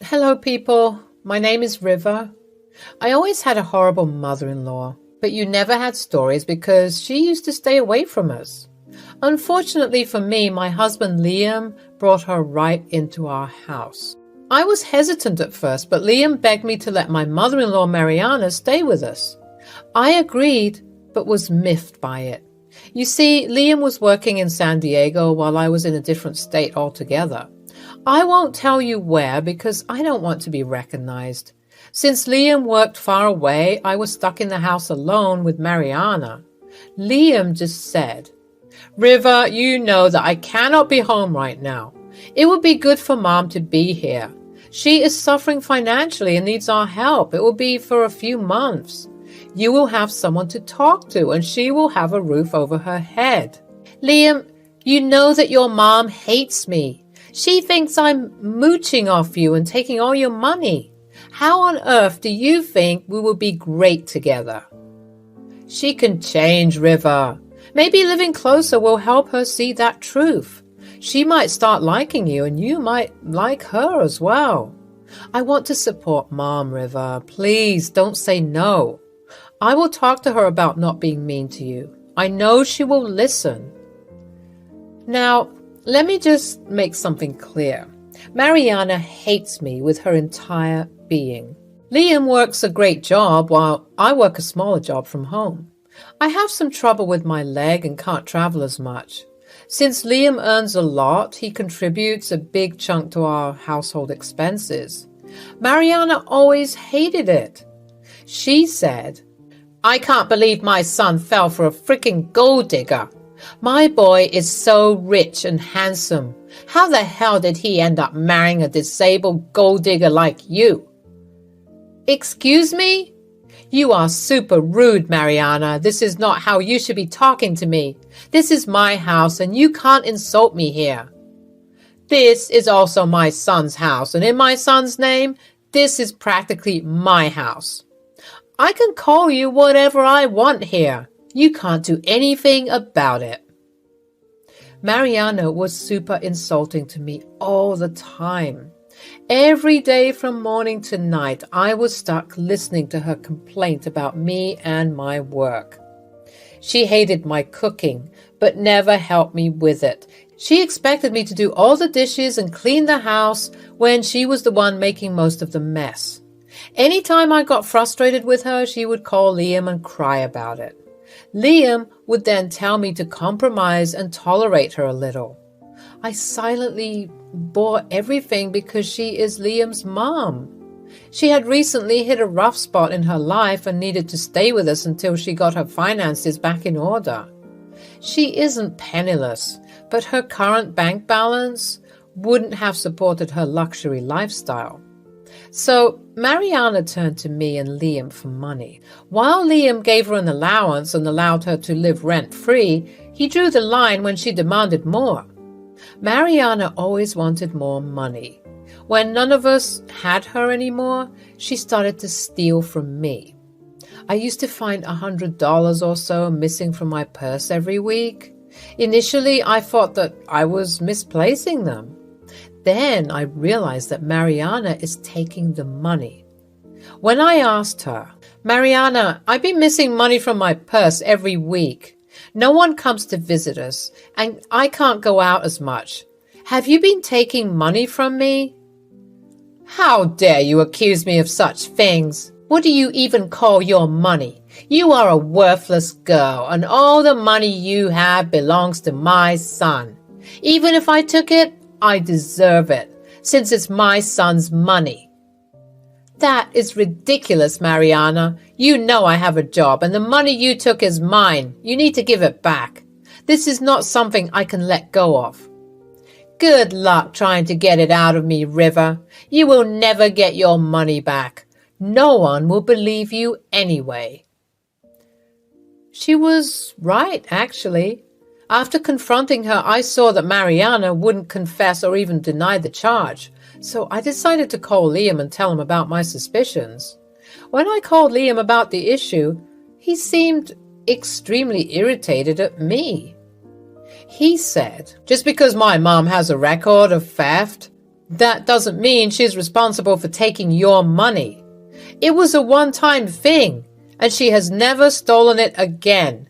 Hello, people. My name is River. I always had a horrible mother-in-law, but you never had stories because she used to stay away from us. Unfortunately for me, my husband Liam brought her right into our house. I was hesitant at first, but Liam begged me to let my mother-in-law Mariana stay with us. I agreed, but was miffed by it. You see, Liam was working in San Diego while I was in a different state altogether. I won't tell you where because I don't want to be recognized. Since Liam worked far away, I was stuck in the house alone with Mariana. Liam just said, "River, you know that I cannot be home right now. It would be good for Mom to be here. She is suffering financially and needs our help. It will be for a few months. You will have someone to talk to and she will have a roof over her head. Liam, you know that your mom hates me. She thinks I'm mooching off you and taking all your money. How on earth do you think we will be great together?" She can change, River. Maybe living closer will help her see that truth. She might start liking you and you might like her as well. I want to support Mom, River. Please don't say no. I will talk to her about not being mean to you. I know she will listen. Now, let me just make something clear. Mariana hates me with her entire being. Liam works a great job while I work a smaller job from home. I have some trouble with my leg and can't travel as much. Since Liam earns a lot, he contributes a big chunk to our household expenses. Mariana always hated it. She said, "I can't believe my son fell for a freaking gold digger. My boy is so rich and handsome. How the hell did he end up marrying a disabled gold digger like you?" Excuse me? You are super rude, Mariana. This is not how you should be talking to me. This is my house and you can't insult me here. This is also my son's house, and in my son's name, this is practically my house. I can call you whatever I want here. You can't do anything about it. Mariana was super insulting to me all the time. Every day from morning to night, I was stuck listening to her complaint about me and my work. She hated my cooking, but never helped me with it. She expected me to do all the dishes and clean the house when she was the one making most of the mess. Anytime I got frustrated with her, she would call Liam and cry about it. Liam would then tell me to compromise and tolerate her a little. I silently bore everything because she is Liam's mom. She had recently hit a rough spot in her life and needed to stay with us until she got her finances back in order. She isn't penniless, but her current bank balance wouldn't have supported her luxury lifestyle. So Mariana turned to me and Liam for money. While Liam gave her an allowance and allowed her to live rent-free, he drew the line when she demanded more. Mariana always wanted more money. When none of us had her anymore, she started to steal from me. I used to find $100 or so missing from my purse every week. Initially, I thought that I was misplacing them. Then I realized that Mariana is taking the money. When I asked her, "Mariana, I've been missing money from my purse every week. No one comes to visit us, and I can't go out as much. Have you been taking money from me?" "How dare you accuse me of such things? What do you even call your money? You are a worthless girl, and all the money you have belongs to my son. Even if I took it, I deserve it, since it's my son's money." "That is ridiculous, Mariana. You know I have a job, and the money you took is mine. You need to give it back. This is not something I can let go of." "Good luck trying to get it out of me, River. You will never get your money back. No one will believe you anyway." She was right, actually. After confronting her, I saw that Mariana wouldn't confess or even deny the charge, so I decided to call Liam and tell him about my suspicions. When I called Liam about the issue, he seemed extremely irritated at me. He said, "Just because my mom has a record of theft, That doesn't mean she's responsible for taking your money. It was a one-time thing, and she has never stolen it again.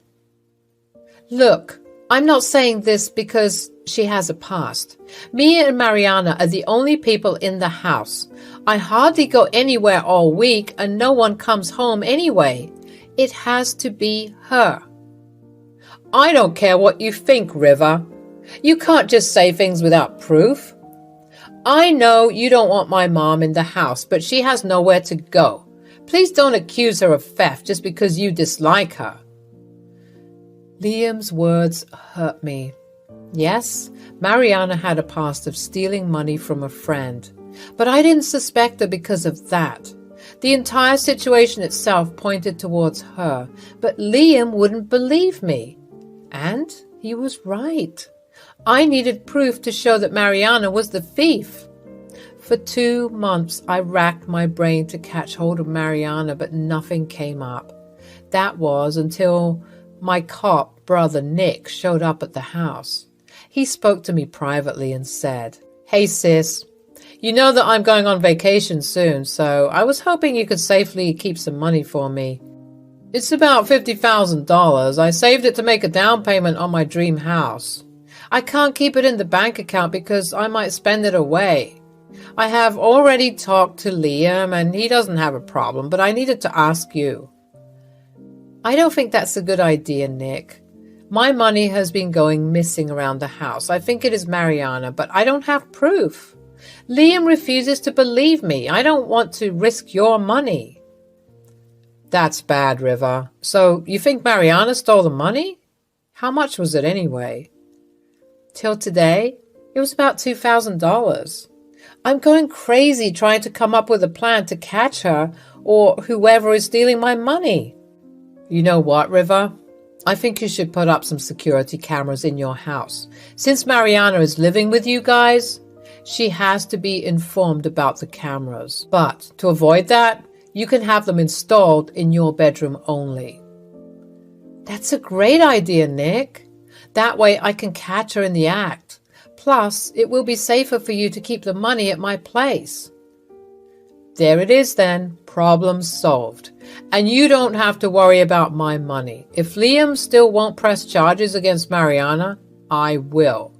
Look, I'm not saying this because she has a past. Me and Mariana are the only people in the house. I hardly go anywhere all week, and no one comes home anyway. It has to be her. I don't care what you think, River. You can't just say things without proof. I know you don't want my mom in the house, but she has nowhere to go. Please don't accuse her of theft just because you dislike her. Liam's words hurt me. Yes, Mariana had a past of stealing money from a friend, but I didn't suspect her because of that. The entire situation itself pointed towards her, but Liam wouldn't believe me. And he was right. I needed proof to show that Mariana was the thief. For 2 months, I racked my brain to catch hold of Mariana, but nothing came up. That was until my cop brother Nick showed up at the house. He spoke to me privately and said, "Hey sis, you know that I'm going on vacation soon, so I was hoping you could safely keep some money for me. It's about $50,000. I saved it to make a down payment on my dream house. I can't keep it in the bank account because I might spend it away. I have already talked to Liam and he doesn't have a problem, but I needed to ask you." I don't think that's a good idea, Nick. My money has been going missing around the house. I think it is Mariana, but I don't have proof. Liam refuses to believe me. I don't want to risk your money. That's bad, River. So you think Mariana stole the money? How much was it anyway? Till today, it was about $2,000. I'm going crazy trying to come up with a plan to catch her or whoever is stealing my money. You know what, River? I think you should put up some security cameras in your house. Since Mariana is living with you guys, she has to be informed about the cameras. But to avoid that, you can have them installed in your bedroom only. That's a great idea, Nick. That way I can catch her in the act. Plus, it will be safer for you to keep the money at my place. There it is then, problem solved. And you don't have to worry about my money. If Liam still won't press charges against Mariana, I will.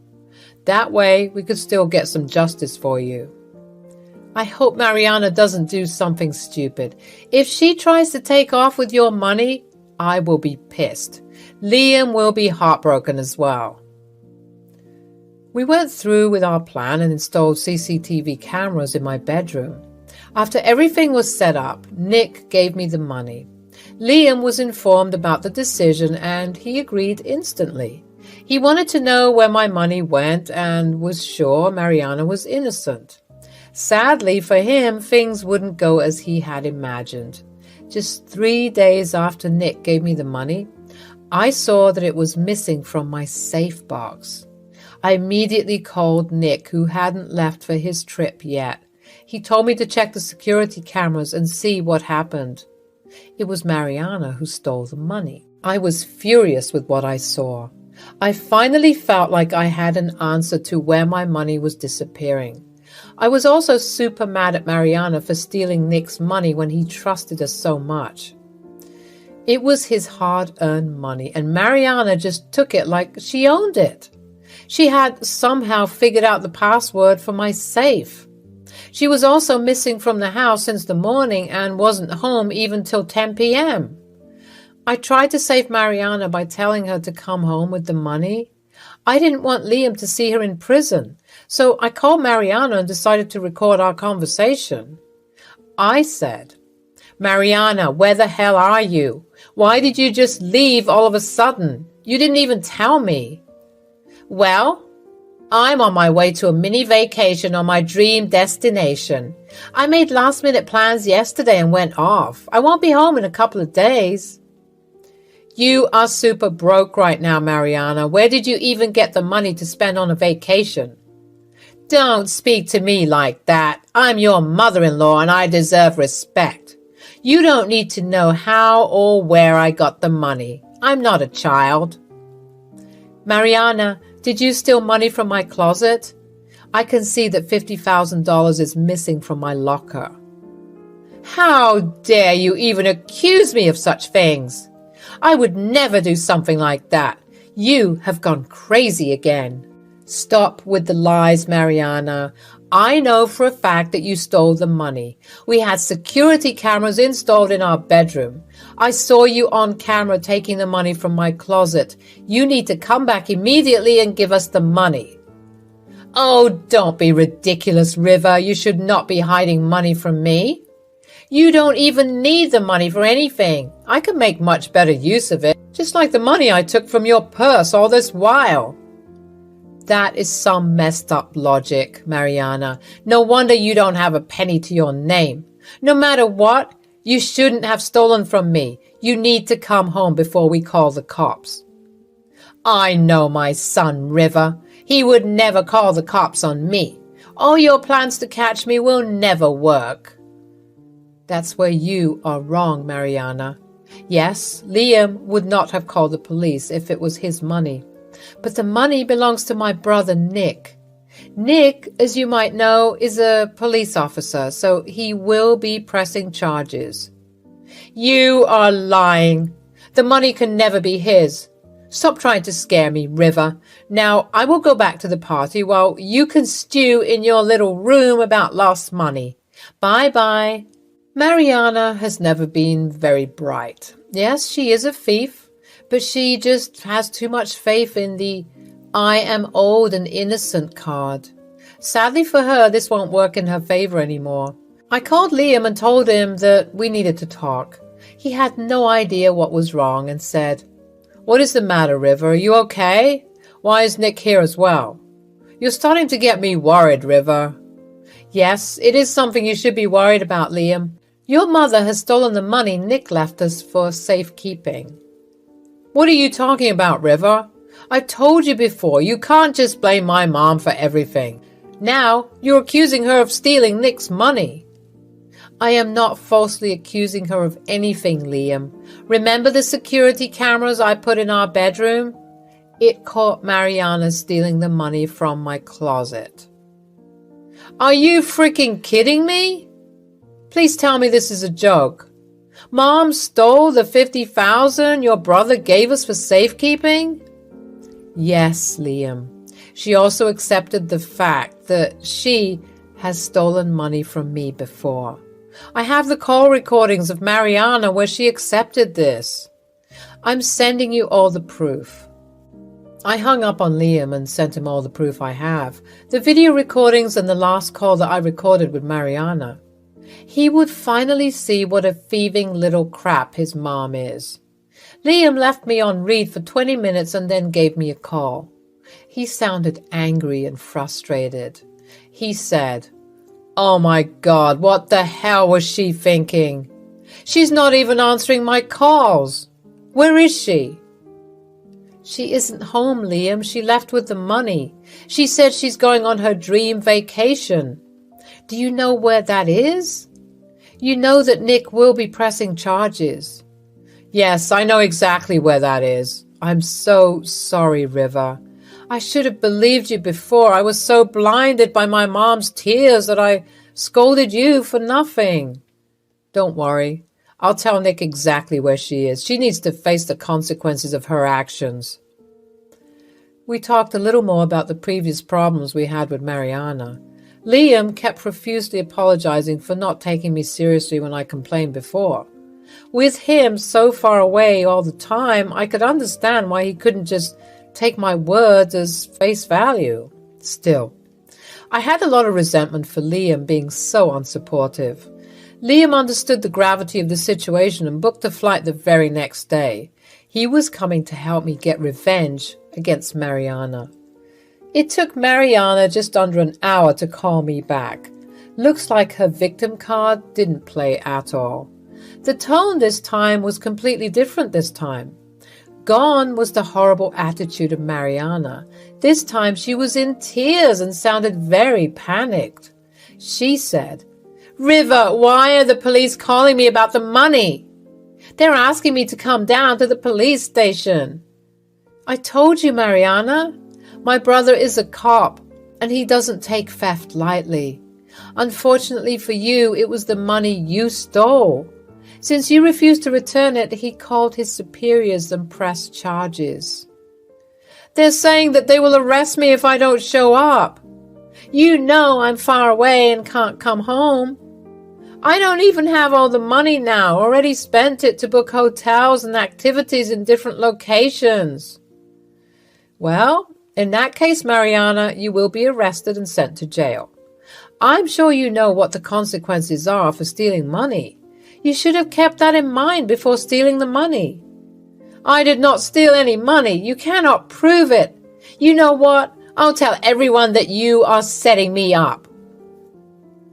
That way we could still get some justice for you. I hope Mariana doesn't do something stupid. If she tries to take off with your money, I will be pissed. Liam will be heartbroken as well. We went through with our plan and installed CCTV cameras in my bedroom. After everything was set up, Nick gave me the money. Liam was informed about the decision and he agreed instantly. He wanted to know where my money went and was sure Mariana was innocent. Sadly for him, things wouldn't go as he had imagined. Just 3 days after Nick gave me the money, I saw that it was missing from my safe box. I immediately called Nick, who hadn't left for his trip yet. He told me to check the security cameras and see what happened. It was Mariana who stole the money. I was furious with what I saw. I finally felt like I had an answer to where my money was disappearing. I was also super mad at Mariana for stealing Nick's money when he trusted us so much. It was his hard-earned money, and Mariana just took it like she owned it. She had somehow figured out the password for my safe. She was also missing from the house since the morning and wasn't home even till 10 p.m. I tried to save Mariana by telling her to come home with the money. I didn't want Liam to see her in prison, so I called Mariana and decided to record our conversation. I said, "Mariana, where the hell are you? Why did you just leave all of a sudden? You didn't even tell me." "Well, I'm on my way to a mini vacation on my dream destination. I made last-minute plans yesterday and went off. I won't be home in a couple of days." "You are super broke right now, Mariana. Where did you even get the money to spend on a vacation?" "Don't speak to me like that. I'm your mother-in-law and I deserve respect. You don't need to know how or where I got the money. I'm not a child." "Mariana, did you steal money from my closet?" I can see that $50,000 is missing from my locker. How dare you even accuse me of such things? I would never do something like that. You have gone crazy again. Stop with the lies, Mariana. I know for a fact that you stole the money. We had security cameras installed in our bedroom. I saw you on camera taking the money from my closet. You need to come back immediately and give us the money. Oh, don't be ridiculous, River. You should not be hiding money from me. You don't even need the money for anything. I could make much better use of it, just like the money I took from your purse all this while. That is some messed up logic, Mariana. No wonder you don't have a penny to your name. No matter what, you shouldn't have stolen from me. You need to come home before we call the cops. I know my son, River. He would never call the cops on me. All your plans to catch me will never work. That's where you are wrong, Mariana. Yes, Liam would not have called the police if it was his money. But the money belongs to my brother Nick. Nick, as you might know, is a police officer, so he will be pressing charges. You are lying. The money can never be his. Stop trying to scare me, River. Now, I will go back to the party while you can stew in your little room about lost money. Bye-bye. Mariana has never been very bright. Yes, she is a thief, but she just has too much faith in the I am old and innocent card. Sadly for her, this won't work in her favor anymore. I called Liam and told him that we needed to talk. He had no idea what was wrong and said, "What is the matter, River? Are you okay? Why is Nick here as well? You're starting to get me worried, River." Yes, it is something you should be worried about, Liam. Your mother has stolen the money Nick left us for safekeeping. What are you talking about, River? I've told you before, you can't just blame my mom for everything. Now you're accusing her of stealing Nick's money. I am not falsely accusing her of anything, Liam. Remember the security cameras I put in our bedroom? It caught Mariana stealing the money from my closet. Are you freaking kidding me? Please tell me this is a joke. Mom stole the $50,000 your brother gave us for safekeeping? Yes, Liam. She also accepted the fact that she has stolen money from me before. I have the call recordings of Mariana where she accepted this. I'm sending you all the proof. I hung up on Liam and sent him all the proof I have, the video recordings and the last call that I recorded with Mariana. He would finally see what a thieving little crap his mom is. Liam left me on read for 20 minutes and then gave me a call. He sounded angry and frustrated. He said, "Oh my God, what the hell was she thinking? She's not even answering my calls. Where is she?" She isn't home, Liam. She left with the money. She said she's going on her dream vacation. Do you know where that is? You know that Nick will be pressing charges. Yes, I know exactly where that is. I'm so sorry, River. I should have believed you before. I was so blinded by my mom's tears that I scolded you for nothing. Don't worry. I'll tell Nick exactly where she is. She needs to face the consequences of her actions. We talked a little more about the previous problems we had with Mariana. Liam kept profusely apologizing for not taking me seriously when I complained before. With him so far away all the time, I could understand why he couldn't just take my words as face value. Still, I had a lot of resentment for Liam being so unsupportive. Liam understood the gravity of the situation and booked a flight the very next day. He was coming to help me get revenge against Mariana. It took Mariana just under an hour to call me back. Looks like her victim card didn't play at all. The tone this time was completely different this time. Gone was the horrible attitude of Mariana. This time she was in tears and sounded very panicked. She said, "River, why are the police calling me about the money? They're asking me to come down to the police station." I told you, Mariana. My brother is a cop. and he doesn't take theft lightly. Unfortunately for you, it was the money you stole. Since you refused to return it, he called his superiors and pressed charges. They're saying that they will arrest me if I don't show up. You know I'm far away and can't come home. I don't even have all the money now, already spent it to book hotels and activities in different locations. Well, in that case, Mariana, you will be arrested and sent to jail. I'm sure you know what the consequences are for stealing money. You should have kept that in mind before stealing the money. I did not steal any money. You cannot prove it. You know what? I'll tell everyone that you are setting me up.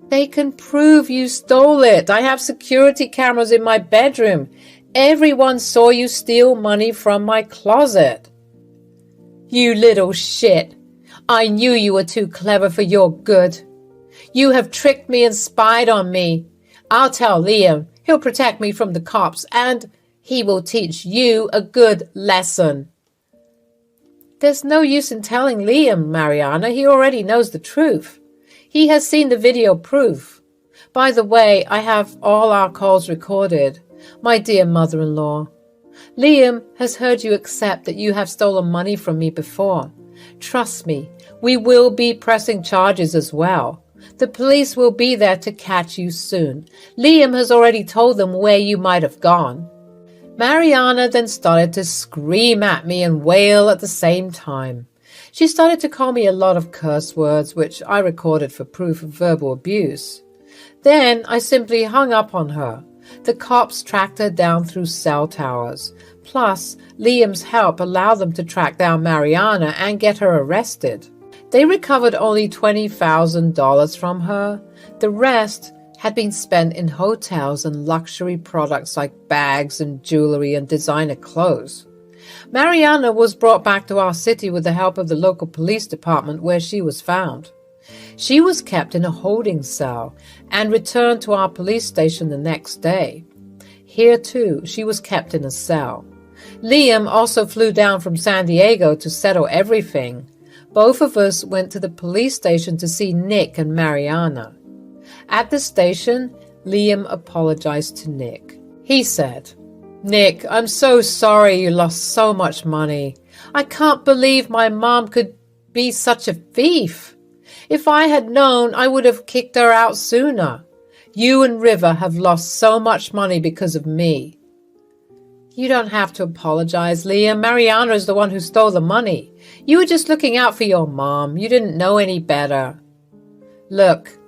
They can prove you stole it. I have security cameras in my bedroom. Everyone saw you steal money from my closet. You little shit. I knew you were too clever for your good. You have tricked me and spied on me. I'll tell Liam. He'll protect me from the cops, and he will teach you a good lesson. There's no use in telling Liam, Mariana. He already knows the truth. He has seen the video proof. By the way, I have all our calls recorded. My dear mother-in-law, Liam has heard you accept that you have stolen money from me before. Trust me, we will be pressing charges as well. The police will be there to catch you soon. Liam has already told them where you might have gone. Mariana then started to scream at me and wail at the same time. She started to call me a lot of curse words, which I recorded for proof of verbal abuse. Then I simply hung up on her. The cops tracked her down through cell towers. Plus, Liam's help allowed them to track down Mariana and get her arrested. They recovered only $20,000 from her. The rest had been spent in hotels and luxury products like bags and jewelry and designer clothes. Mariana was brought back to our city with the help of the local police department where she was found. She was kept in a holding cell and returned to our police station the next day. Here, too, she was kept in a cell. Liam also flew down from San Diego to settle everything. Both of us went to the police station to see Nick and Mariana. At the station, Liam apologized to Nick. He said, "Nick, I'm so sorry you lost so much money. I can't believe my mom could be such a thief. If I had known, I would have kicked her out sooner. You and River have lost so much money because of me." "You don't have to apologize, Liam. Mariana is the one who stole the money. You were just looking out for your mom. You didn't know any better." "Look,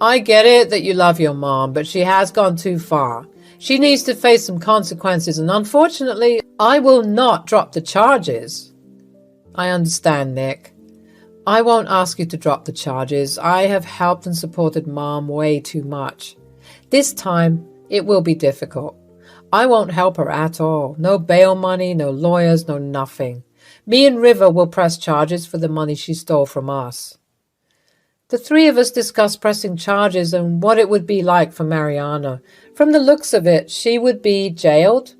I get it that you love your mom, but she has gone too far. She needs to face some consequences, and unfortunately, I will not drop the charges." "I understand, Nick. I won't ask you to drop the charges. I have helped and supported Mom way too much. This time, it will be difficult. I won't help her at all. No bail money, no lawyers, no nothing. Me and River will press charges for the money she stole from us." The three of us discussed pressing charges and what it would be like for Mariana. From the looks of it, she would be jailed.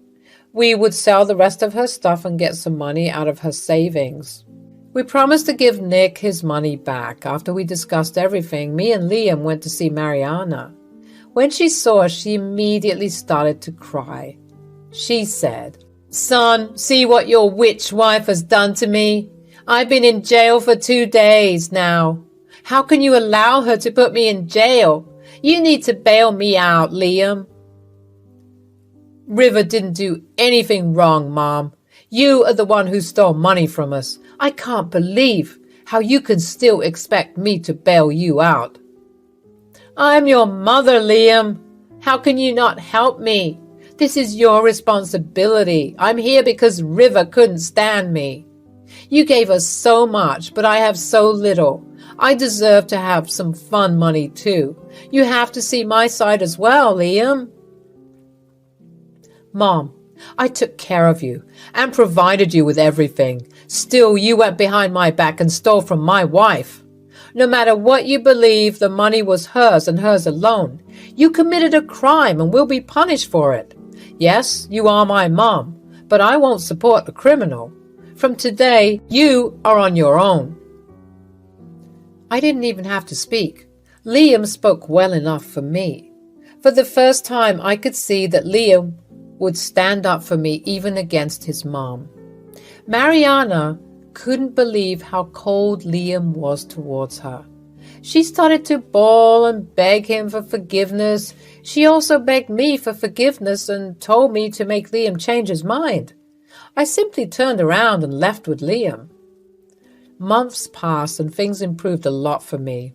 We would sell the rest of her stuff and get some money out of her savings. We promised to give Nick his money back. After we discussed everything, me and Liam went to see Mariana. When she saw us, she immediately started to cry. She said, "Son, see what your witch wife has done to me? I've been in jail for 2 days now. How can you allow her to put me in jail? You need to bail me out, Liam." "River didn't do anything wrong, Mom. You are the one who stole money from us. I can't believe how you can still expect me to bail you out." "I'm your mother, Liam. How can you not help me? This is your responsibility. I'm here because River couldn't stand me. You gave us so much, but I have so little. I deserve to have some fun money too. You have to see my side as well, Liam." "Mom, I took care of you and provided you with everything. Still, you went behind my back and stole from my wife. No matter what you believe, the money was hers and hers alone. You committed a crime and will be punished for it. Yes, you are my mom, but I won't support a criminal. From today, you are on your own." I didn't even have to speak. Liam spoke well enough for me. For the first time, I could see that Liam would stand up for me even against his mom. Mariana couldn't believe how cold Liam was towards her. She started to bawl and beg him for forgiveness. She also begged me for forgiveness and told me to make Liam change his mind. I simply turned around and left with Liam. Months passed and things improved a lot for me.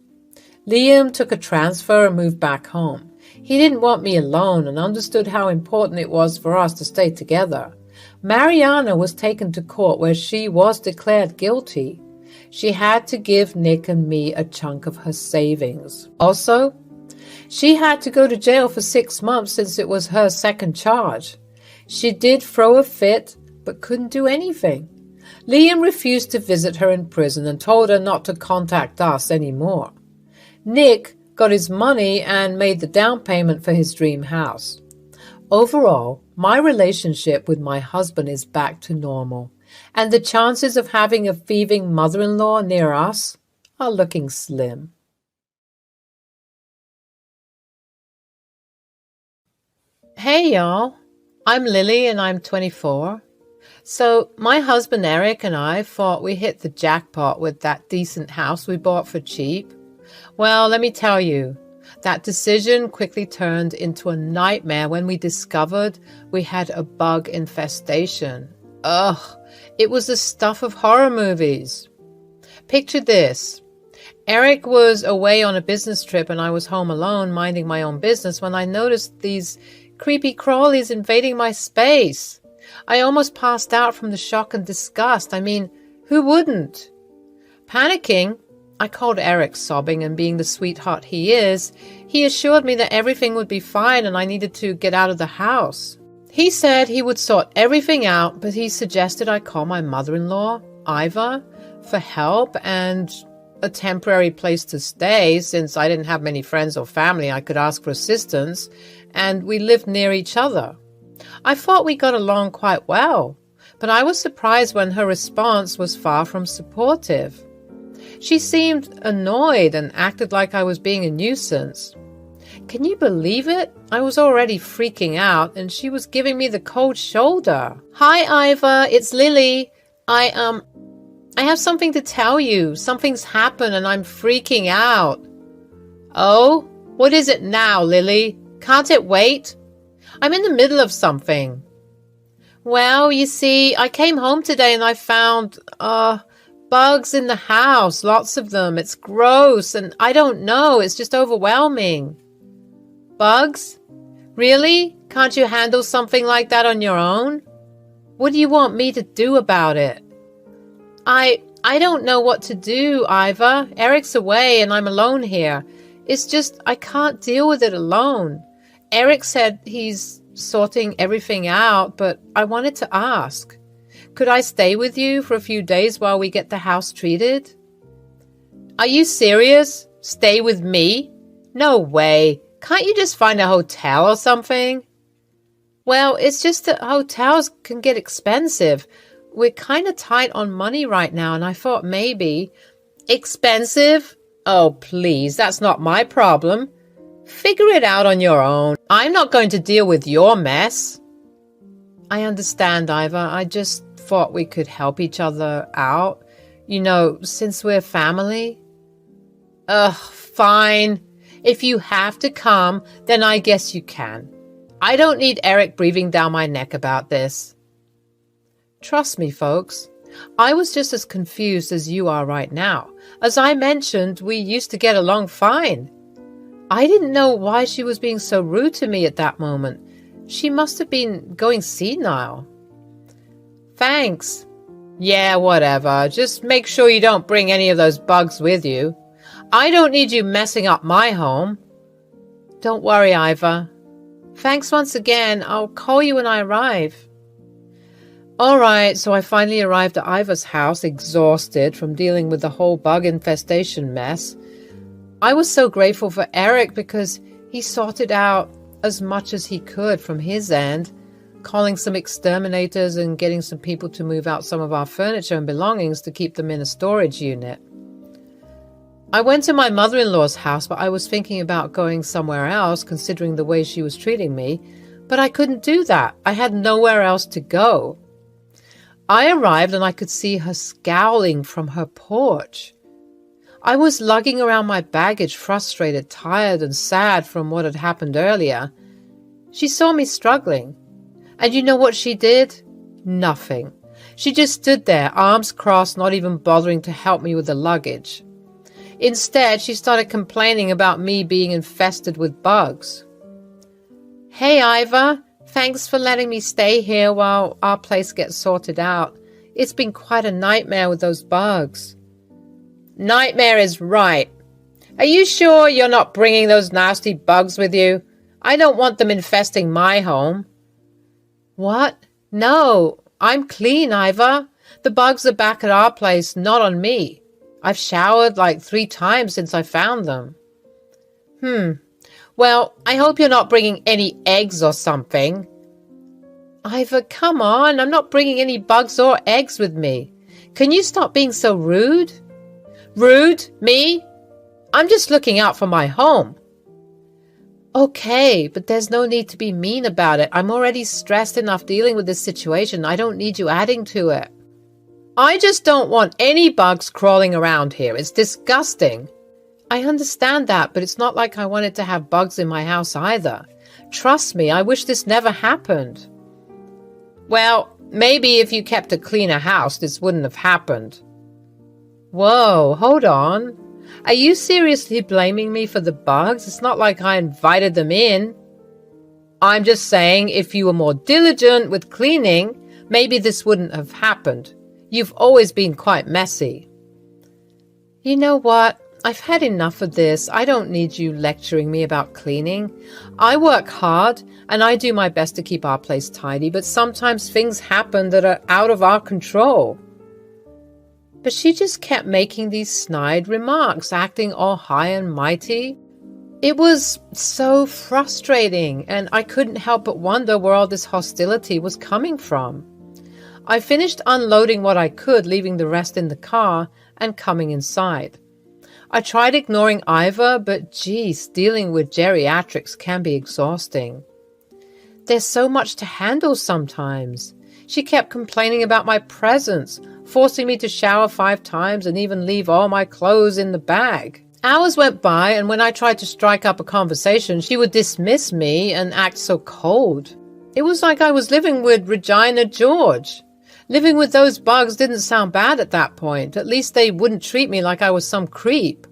Liam took a transfer and moved back home. He didn't want me alone and understood how important it was for us to stay together. Mariana was taken to court where she was declared guilty. She had to give Nick and me a chunk of her savings. Also, she had to go to jail for 6 months since it was her second charge. She did throw a fit, but couldn't do anything. Liam refused to visit her in prison and told her not to contact us anymore. Nick got his money and made the down payment for his dream house. Overall, my relationship with my husband is back to normal, and the chances of having a thieving mother-in-law near us are looking slim. Hey y'all, I'm Lily and I'm 24. So my husband Eric and I thought we hit the jackpot with that decent house we bought for cheap. Well, let me tell you, that decision quickly turned into a nightmare when we discovered we had a bug infestation. Ugh, it was the stuff of horror movies. Picture this. Eric was away on a business trip and I was home alone minding my own business when I noticed these creepy crawlies invading my space. I almost passed out from the shock and disgust. I mean, who wouldn't? Panicking, I called Eric, sobbing, and being the sweetheart he is, he assured me that everything would be fine and I needed to get out of the house. He said he would sort everything out, but he suggested I call my mother-in-law, Iva, for help and a temporary place to stay since I didn't have many friends or family I could ask for assistance, and we lived near each other. I thought we got along quite well, but I was surprised when her response was far from supportive. She seemed annoyed and acted like I was being a nuisance. Can you believe it? I was already freaking out and she was giving me the cold shoulder. Hi, Iva, it's Lily. I have something to tell you. Something's happened and I'm freaking out. Oh, what is it now, Lily? Can't it wait? I'm in the middle of something. Well, you see, I came home today and I found, bugs in the house, lots of them. It's gross and I don't know, it's just overwhelming. Bugs? Really? Can't you handle something like that on your own? What do you want me to do about it? I don't know what to do, Iva. Eric's away and I'm alone here. It's just I can't deal with it alone. Eric said he's sorting everything out, but I wanted to ask. Could I stay with you for a few days while we get the house treated? Are you serious? Stay with me? No way. Can't you just find a hotel or something? Well, it's just that hotels can get expensive. We're kind of tight on money right now, and I thought maybe... Expensive? Oh, please, that's not my problem. Figure it out on your own. I'm not going to deal with your mess. I understand, Iva. I just thought we could help each other out. You know, since we're family. Ugh, fine. If you have to come, then I guess you can. I don't need Eric breathing down my neck about this. Trust me, folks. I was just as confused as you are right now. As I mentioned, we used to get along fine. I didn't know why she was being so rude to me at that moment. She must have been going senile. Thanks. Yeah, whatever. Just make sure you don't bring any of those bugs with you. I don't need you messing up my home. Don't worry, Iva. Thanks once again. I'll call you when I arrive. All right, so I finally arrived at Iva's house, exhausted from dealing with the whole bug infestation mess. I was so grateful for Eric because he sorted out as much as he could from his end, calling some exterminators and getting some people to move out some of our furniture and belongings to keep them in a storage unit. I went to my mother-in-law's house, but I was thinking about going somewhere else, considering the way she was treating me. But I couldn't do that. I had nowhere else to go. I arrived and I could see her scowling from her porch. I was lugging around my baggage, frustrated, tired, and sad from what had happened earlier. She saw me struggling. And you know what she did? Nothing. She just stood there, arms crossed, not even bothering to help me with the luggage. Instead, she started complaining about me being infested with bugs. Hey, Iva, thanks for letting me stay here while our place gets sorted out. It's been quite a nightmare with those bugs. Nightmare is right. Are you sure you're not bringing those nasty bugs with you? I don't want them infesting my home. What? No, I'm clean, Iva. The bugs are back at our place, not on me. I've showered like 3 times since I found them. Well, I hope you're not bringing any eggs or something. Iva, come on, I'm not bringing any bugs or eggs with me. Can you stop being so rude? Rude? Me? I'm just looking out for my home. Okay, but there's no need to be mean about it. I'm already stressed enough dealing with this situation. I don't need you adding to it. I just don't want any bugs crawling around here. It's disgusting. I understand that, but it's not like I wanted to have bugs in my house either. Trust me, I wish this never happened. Well, maybe if you kept a cleaner house, this wouldn't have happened. Whoa, hold on. Are you seriously blaming me for the bugs? It's not like I invited them in. I'm just saying if you were more diligent with cleaning, maybe this wouldn't have happened. You've always been quite messy. You know what? I've had enough of this. I don't need you lecturing me about cleaning. I work hard and I do my best to keep our place tidy, but sometimes things happen that are out of our control. But she just kept making these snide remarks, acting all high and mighty. It was so frustrating, and I couldn't help but wonder where all this hostility was coming from. I finished unloading what I could, leaving the rest in the car and coming inside. I tried ignoring Iva, but geez, dealing with geriatrics can be exhausting. There's so much to handle sometimes. She kept complaining about my presence, forcing me to shower 5 times and even leave all my clothes in the bag. Hours went by, and when I tried to strike up a conversation, she would dismiss me and act so cold. It was like I was living with Regina George. Living with those bugs didn't sound bad at that point. At least they wouldn't treat me like I was some creep.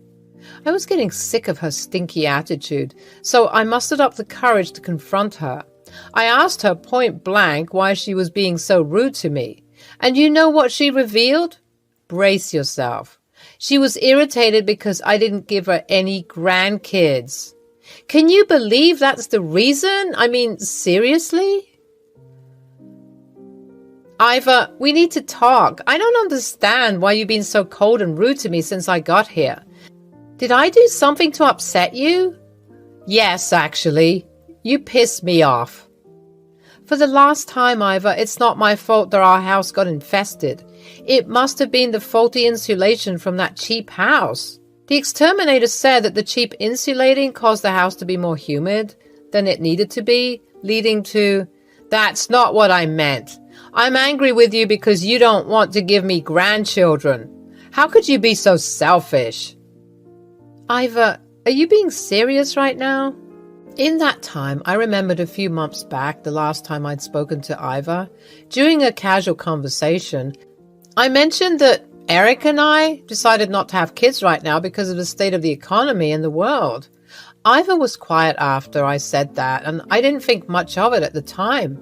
I was getting sick of her stinky attitude, so I mustered up the courage to confront her. I asked her point blank why she was being so rude to me. And you know what she revealed? Brace yourself. She was irritated because I didn't give her any grandkids. Can you believe that's the reason? I mean, seriously? Iva, we need to talk. I don't understand why you've been so cold and rude to me since I got here. Did I do something to upset you? Yes, actually. You pissed me off. For the last time, Iva, it's not my fault that our house got infested. It must have been the faulty insulation from that cheap house. The exterminator said that the cheap insulating caused the house to be more humid than it needed to be, leading to... That's not what I meant. I'm angry with you because you don't want to give me grandchildren. How could you be so selfish? Iva, are you being serious right now? In that time, I remembered a few months back, the last time I'd spoken to Iva. During a casual conversation, I mentioned that Eric and I decided not to have kids right now because of the state of the economy and the world. Iva was quiet after I said that, and I didn't think much of it at the time.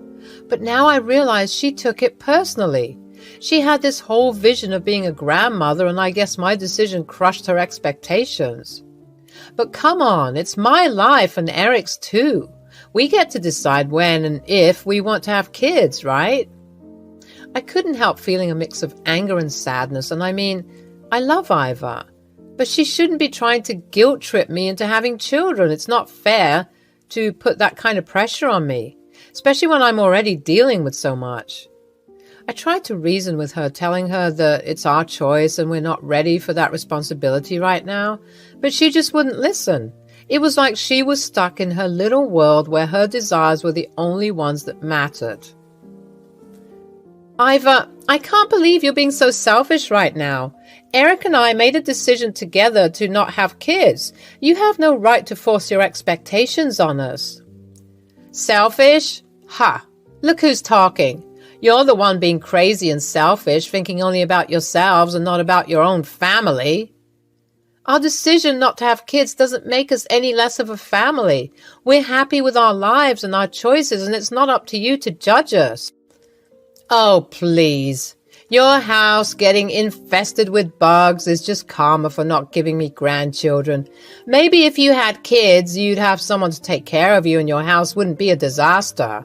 But now I realized she took it personally. She had this whole vision of being a grandmother, and I guess my decision crushed her expectations. But come on, it's my life and Eric's too. We get to decide when and if we want to have kids, right? I couldn't help feeling a mix of anger and sadness, and I mean, I love Iva, but she shouldn't be trying to guilt trip me into having children. It's not fair to put that kind of pressure on me, especially when I'm already dealing with so much. I tried to reason with her, telling her that it's our choice and we're not ready for that responsibility right now, but she just wouldn't listen. It was like she was stuck in her little world where her desires were the only ones that mattered. Iva, I can't believe you're being so selfish right now. Eric and I made a decision together to not have kids. You have no right to force your expectations on us. Selfish? Ha! Look who's talking. You're the one being crazy and selfish, thinking only about yourselves and not about your own family. Our decision not to have kids doesn't make us any less of a family. We're happy with our lives and our choices, and it's not up to you to judge us. Oh, please. Your house getting infested with bugs is just karma for not giving me grandchildren. Maybe if you had kids, you'd have someone to take care of you and your house wouldn't be a disaster.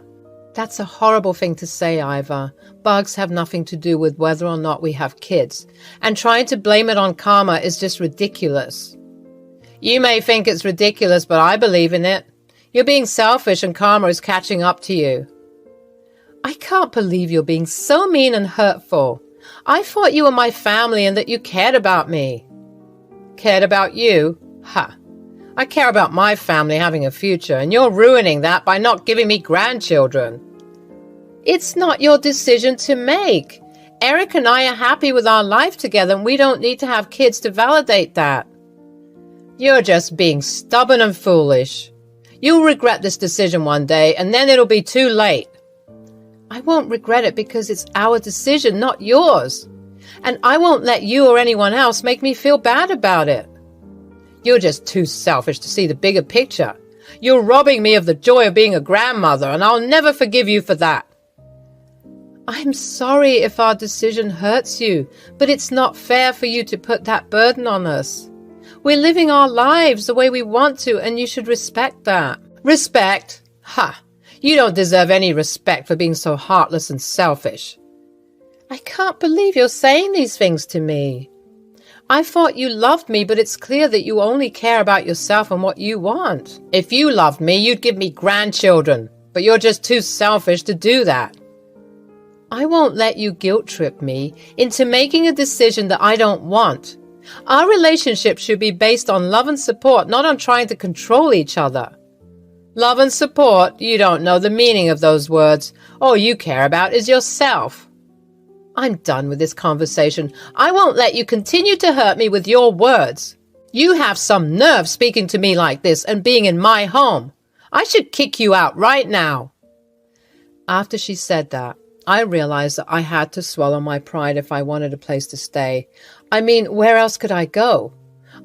That's a horrible thing to say, Iva. Bugs have nothing to do with whether or not we have kids. And trying to blame it on karma is just ridiculous. You may think it's ridiculous, but I believe in it. You're being selfish and karma is catching up to you. I can't believe you're being so mean and hurtful. I thought you were my family and that you cared about me. Cared about you? Ha! I care about my family having a future, and you're ruining that by not giving me grandchildren. It's not your decision to make. Eric and I are happy with our life together, and we don't need to have kids to validate that. You're just being stubborn and foolish. You'll regret this decision one day, and then it'll be too late. I won't regret it because it's our decision, not yours. And I won't let you or anyone else make me feel bad about it. You're just too selfish to see the bigger picture. You're robbing me of the joy of being a grandmother, and I'll never forgive you for that. I'm sorry if our decision hurts you, but it's not fair for you to put that burden on us. We're living our lives the way we want to, and you should respect that. Respect? Ha! You don't deserve any respect for being so heartless and selfish. I can't believe you're saying these things to me. I thought you loved me, but it's clear that you only care about yourself and what you want. If you loved me, you'd give me grandchildren, but you're just too selfish to do that. I won't let you guilt trip me into making a decision that I don't want. Our relationship should be based on love and support, not on trying to control each other. Love and support? You don't know the meaning of those words. All you care about is yourself. I'm done with this conversation. I won't let you continue to hurt me with your words. You have some nerve speaking to me like this and being in my home. I should kick you out right now. After she said that, I realized that I had to swallow my pride if I wanted a place to stay. I mean, where else could I go?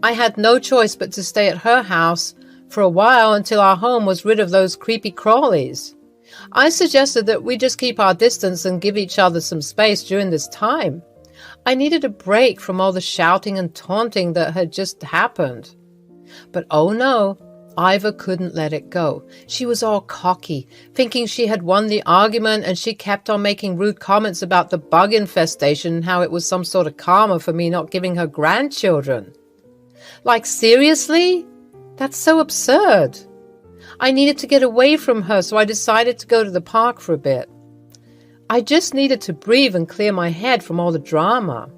I had no choice but to stay at her house for a while until our home was rid of those creepy crawlies. I suggested that we just keep our distance and give each other some space during this time. I needed a break from all the shouting and taunting that had just happened. But oh no, Iva couldn't let it go. She was all cocky, thinking she had won the argument, and she kept on making rude comments about the bug infestation and how it was some sort of karma for me not giving her grandchildren. Like, seriously? That's so absurd. I needed to get away from her, so I decided to go to the park for a bit. I just needed to breathe and clear my head from all the drama.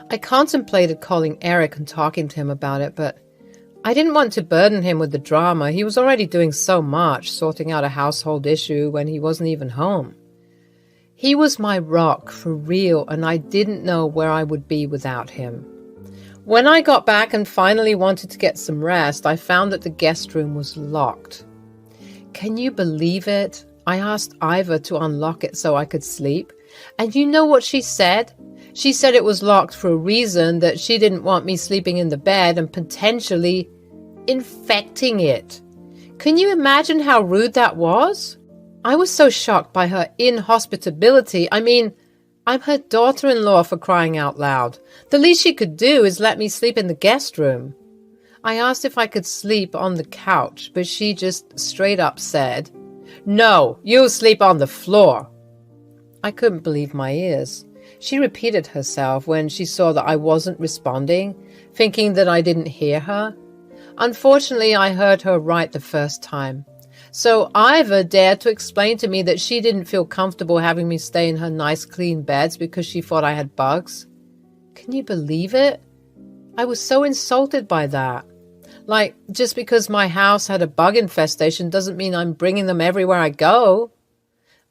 I contemplated calling Eric and talking to him about it, but I didn't want to burden him with the drama. He was already doing so much, sorting out a household issue when he wasn't even home. He was my rock, for real, and I didn't know where I would be without him. When I got back and finally wanted to get some rest, I found that the guest room was locked. Can you believe it? I asked Iva to unlock it so I could sleep. And you know what she said? She said it was locked for a reason, that she didn't want me sleeping in the bed and potentially infecting it. Can you imagine how rude that was? I was so shocked by her inhospitability. I mean, I'm her daughter-in-law, for crying out loud. The least she could do is let me sleep in the guest room. I asked if I could sleep on the couch, but she just straight up said, "No, you'll sleep on the floor." I couldn't believe my ears. She repeated herself when she saw that I wasn't responding, thinking that I didn't hear her. Unfortunately, I heard her right the first time. So Iva dared to explain to me that she didn't feel comfortable having me stay in her nice clean beds because she thought I had bugs. Can you believe it? I was so insulted by that. Like, just because my house had a bug infestation doesn't mean I'm bringing them everywhere I go.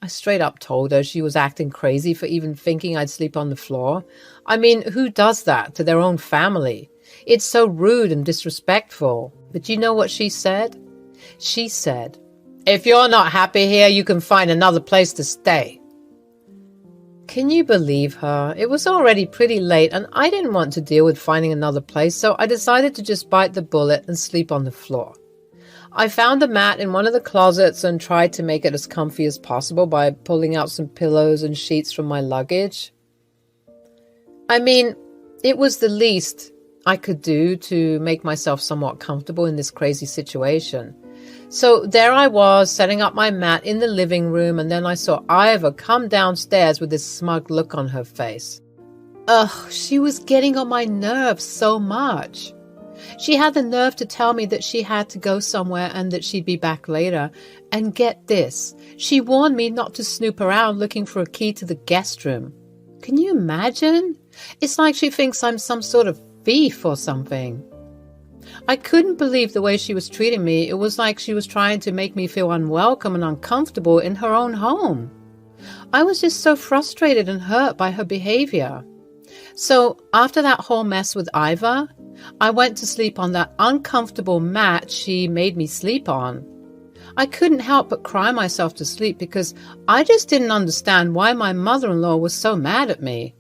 I straight up told her she was acting crazy for even thinking I'd sleep on the floor. I mean, who does that to their own family? It's so rude and disrespectful. But you know what she said? She said, "If you're not happy here, you can find another place to stay." Can you believe her? It was already pretty late and I didn't want to deal with finding another place, so I decided to just bite the bullet and sleep on the floor. I found a mat in one of the closets and tried to make it as comfy as possible by pulling out some pillows and sheets from my luggage. I mean, it was the least I could do to make myself somewhat comfortable in this crazy situation. So there I was, setting up my mat in the living room, and then I saw Iva come downstairs with this smug look on her face. Ugh, she was getting on my nerves so much. She had the nerve to tell me that she had to go somewhere and that she'd be back later. And get this, she warned me not to snoop around looking for a key to the guest room. Can you imagine? It's like she thinks I'm some sort of thief or something. I couldn't believe the way she was treating me. It was like she was trying to make me feel unwelcome and uncomfortable in her own home. I was just so frustrated and hurt by her behavior. So after that whole mess with Iva, I went to sleep on that uncomfortable mat she made me sleep on. I couldn't help but cry myself to sleep because I just didn't understand why my mother-in-law was so mad at me.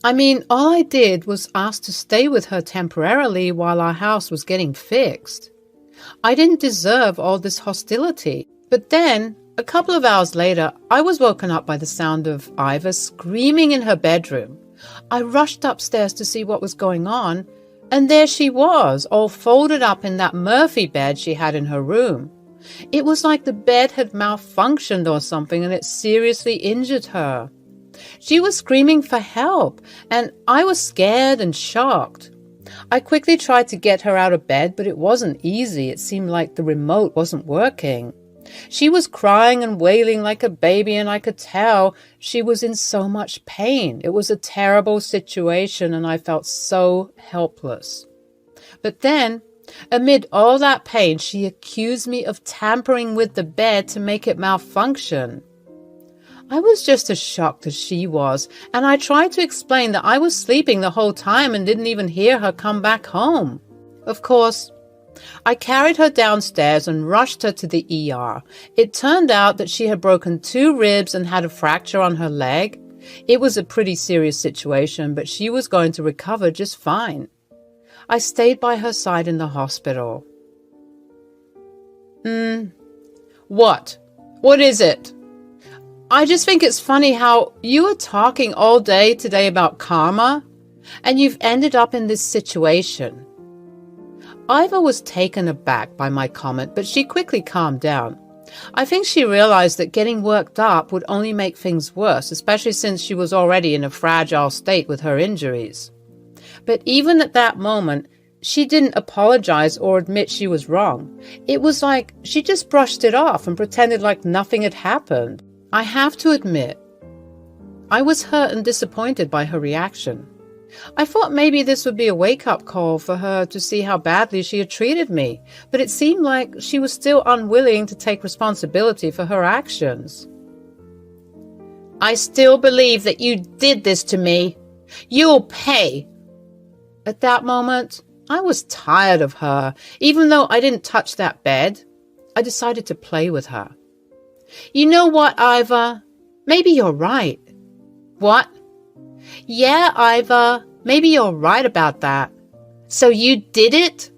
I mean, all I did was ask to stay with her temporarily while our house was getting fixed. I didn't deserve all this hostility. But then, a couple of hours later, I was woken up by the sound of Iva screaming in her bedroom. I rushed upstairs to see what was going on, and there she was, all folded up in that Murphy bed she had in her room. It was like the bed had malfunctioned or something, and it seriously injured her. She was screaming for help, and I was scared and shocked. I quickly tried to get her out of bed, but it wasn't easy. It seemed like the remote wasn't working. She was crying and wailing like a baby, and I could tell she was in so much pain. It was a terrible situation, and I felt so helpless. But then, amid all that pain, she accused me of tampering with the bed to make it malfunction. I was just as shocked as she was, and I tried to explain that I was sleeping the whole time and didn't even hear her come back home. Of course, I carried her downstairs and rushed her to the ER. It turned out that she had broken 2 ribs and had a fracture on her leg. It was a pretty serious situation, but she was going to recover just fine. I stayed by her side in the hospital. What? What is it? I just think it's funny how you were talking all day today about karma, and you've ended up in this situation. Iva was taken aback by my comment, but she quickly calmed down. I think she realized that getting worked up would only make things worse, especially since she was already in a fragile state with her injuries. But even at that moment, she didn't apologize or admit she was wrong. It was like she just brushed it off and pretended like nothing had happened. I have to admit, I was hurt and disappointed by her reaction. I thought maybe this would be a wake-up call for her to see how badly she had treated me, but it seemed like she was still unwilling to take responsibility for her actions. I still believe that you did this to me. You'll pay. At that moment, I was tired of her. Even though I didn't touch that bed, I decided to play with her. You know what, Iva? Maybe you're right. What? Yeah, Iva, maybe you're right about that. So you did it?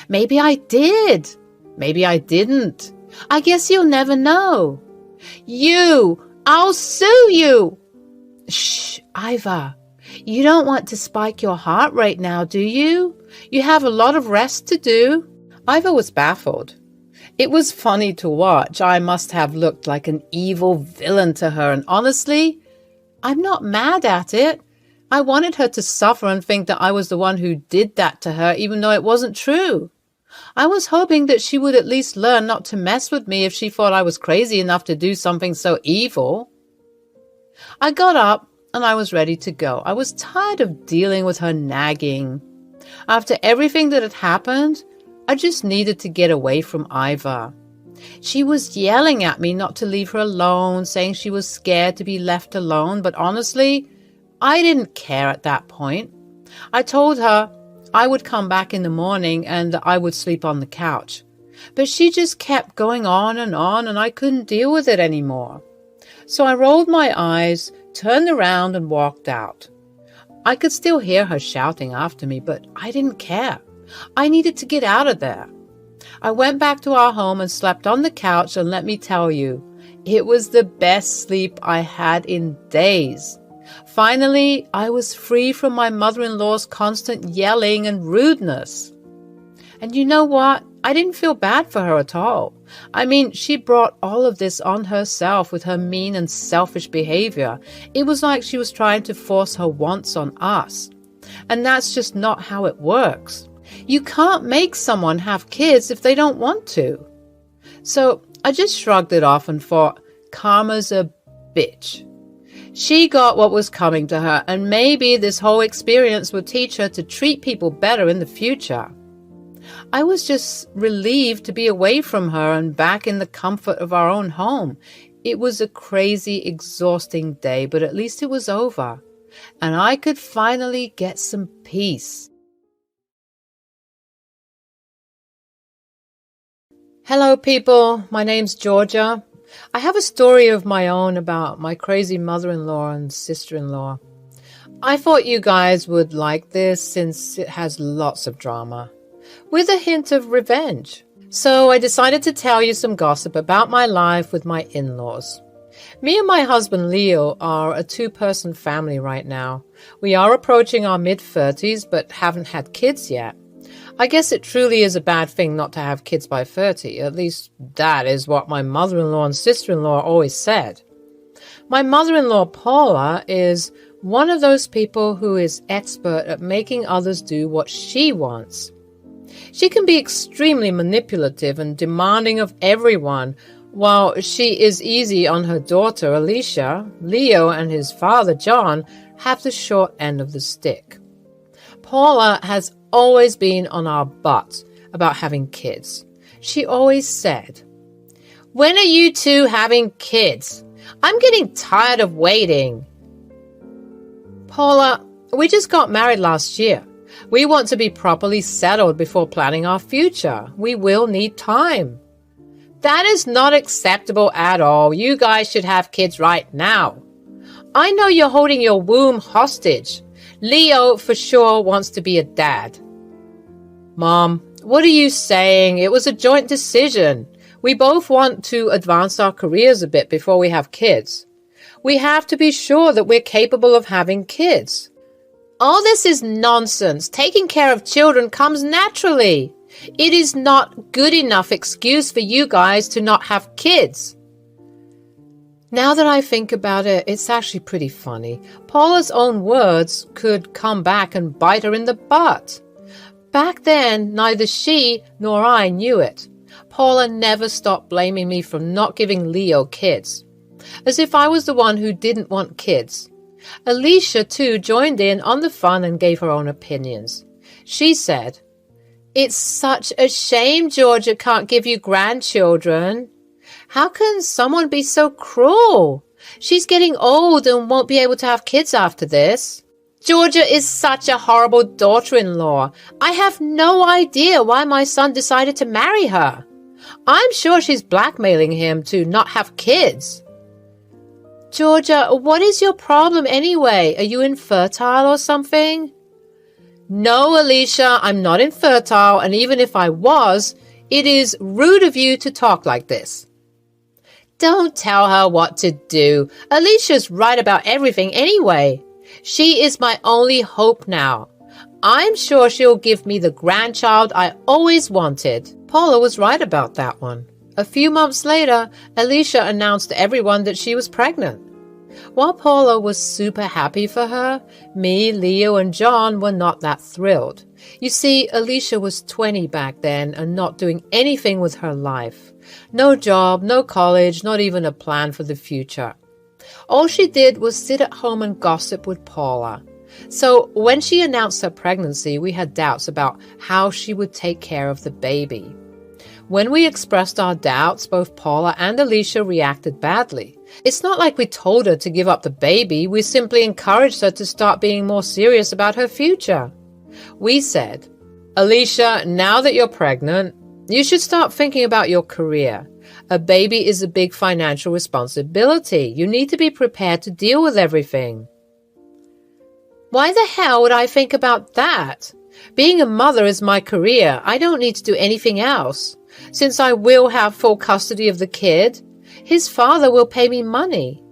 Maybe I did. Maybe I didn't. I guess you'll never know. I'll sue you. Shh, Iva, you don't want to spike your heart rate now, do you? You have a lot of rest to do. Iva was baffled. It was funny to watch. I must have looked like an evil villain to her, and honestly, I'm not mad at it. I wanted her to suffer and think that I was the one who did that to her, even though it wasn't true. I was hoping that she would at least learn not to mess with me if she thought I was crazy enough to do something so evil. I got up and I was ready to go. I was tired of dealing with her nagging. After everything that had happened, I just needed to get away from Iva. She was yelling at me not to leave her alone, saying she was scared to be left alone, but honestly, I didn't care at that point. I told her I would come back in the morning and I would sleep on the couch. But she just kept going on, and I couldn't deal with it anymore. So I rolled my eyes, turned around and walked out. I could still hear her shouting after me, but I didn't care. I needed to get out of there. I went back to our home and slept on the couch, and let me tell you, it was the best sleep I had in days. Finally, I was free from my mother-in-law's constant yelling and rudeness. And you know what? I didn't feel bad for her at all. I mean, she brought all of this on herself with her mean and selfish behavior. It was like she was trying to force her wants on us. And that's just not how it works. You can't make someone have kids if they don't want to. So I just shrugged it off and thought, karma's a bitch. She got what was coming to her, and maybe this whole experience would teach her to treat people better in the future. I was just relieved to be away from her and back in the comfort of our own home. It was a crazy, exhausting day, but at least it was over, and I could finally get some peace. Hello, people. My name's Georgia. I have a story of my own about my crazy mother-in-law and sister-in-law. I thought you guys would like this since it has lots of drama, with a hint of revenge. So I decided to tell you some gossip about my life with my in-laws. Me and my husband Leo are a two-person family right now. We are approaching our mid-30s but haven't had kids yet. I guess it truly is a bad thing not to have kids by 30. At least that is what my mother-in-law and sister-in-law always said. My mother-in-law Paula is one of those people who is expert at making others do what she wants. She can be extremely manipulative and demanding of everyone. While she is easy on her daughter Alicia, Leo and his father John have the short end of the stick. Paula has always been on our butt about having kids. She always said, "When are you two having kids? I'm getting tired of waiting." Paula, we just got married last year. We want to be properly settled before planning our future. We will need time. That is not acceptable at all. You guys should have kids right now. I know you're holding your womb hostage. Leo for sure wants to be a dad. Mom, what are you saying? It was a joint decision. We both want to advance our careers a bit before we have kids. We have to be sure that we're capable of having kids. All this is nonsense. Taking care of children comes naturally. It is not good enough excuse for you guys to not have kids. Now that I think about it, it's actually pretty funny. Paula's own words could come back and bite her in the butt. Back then, neither she nor I knew it. Paula never stopped blaming me for not giving Leo kids, as if I was the one who didn't want kids. Alicia, too, joined in on the fun and gave her own opinions. She said, "It's such a shame Georgia can't give you grandchildren. How can someone be so cruel? She's getting old and won't be able to have kids after this. Georgia is such a horrible daughter-in-law. I have no idea why my son decided to marry her. I'm sure she's blackmailing him to not have kids." Georgia, what is your problem anyway? Are you infertile or something? No, Alicia, I'm not infertile, and even if I was, it is rude of you to talk like this. Don't tell her what to do. Alicia's right about everything anyway. She is my only hope now. I'm sure she'll give me the grandchild I always wanted. Paula was right about that one. A few months later, Alicia announced to everyone that she was pregnant. While Paula was super happy for her, me, Leo, and John were not that thrilled. You see, Alicia was 20 back then and not doing anything with her life. No job, no college, not even a plan for the future. All she did was sit at home and gossip with Paula. So when she announced her pregnancy, we had doubts about how she would take care of the baby. When we expressed our doubts, both Paula and Alicia reacted badly. It's not like we told her to give up the baby, we simply encouraged her to start being more serious about her future. We said, Alicia, now that you're pregnant, you should start thinking about your career. A baby is a big financial responsibility. You need to be prepared to deal with everything. Why the hell would I think about that? Being a mother is my career. I don't need to do anything else. Since I will have full custody of the kid, his father will pay me money.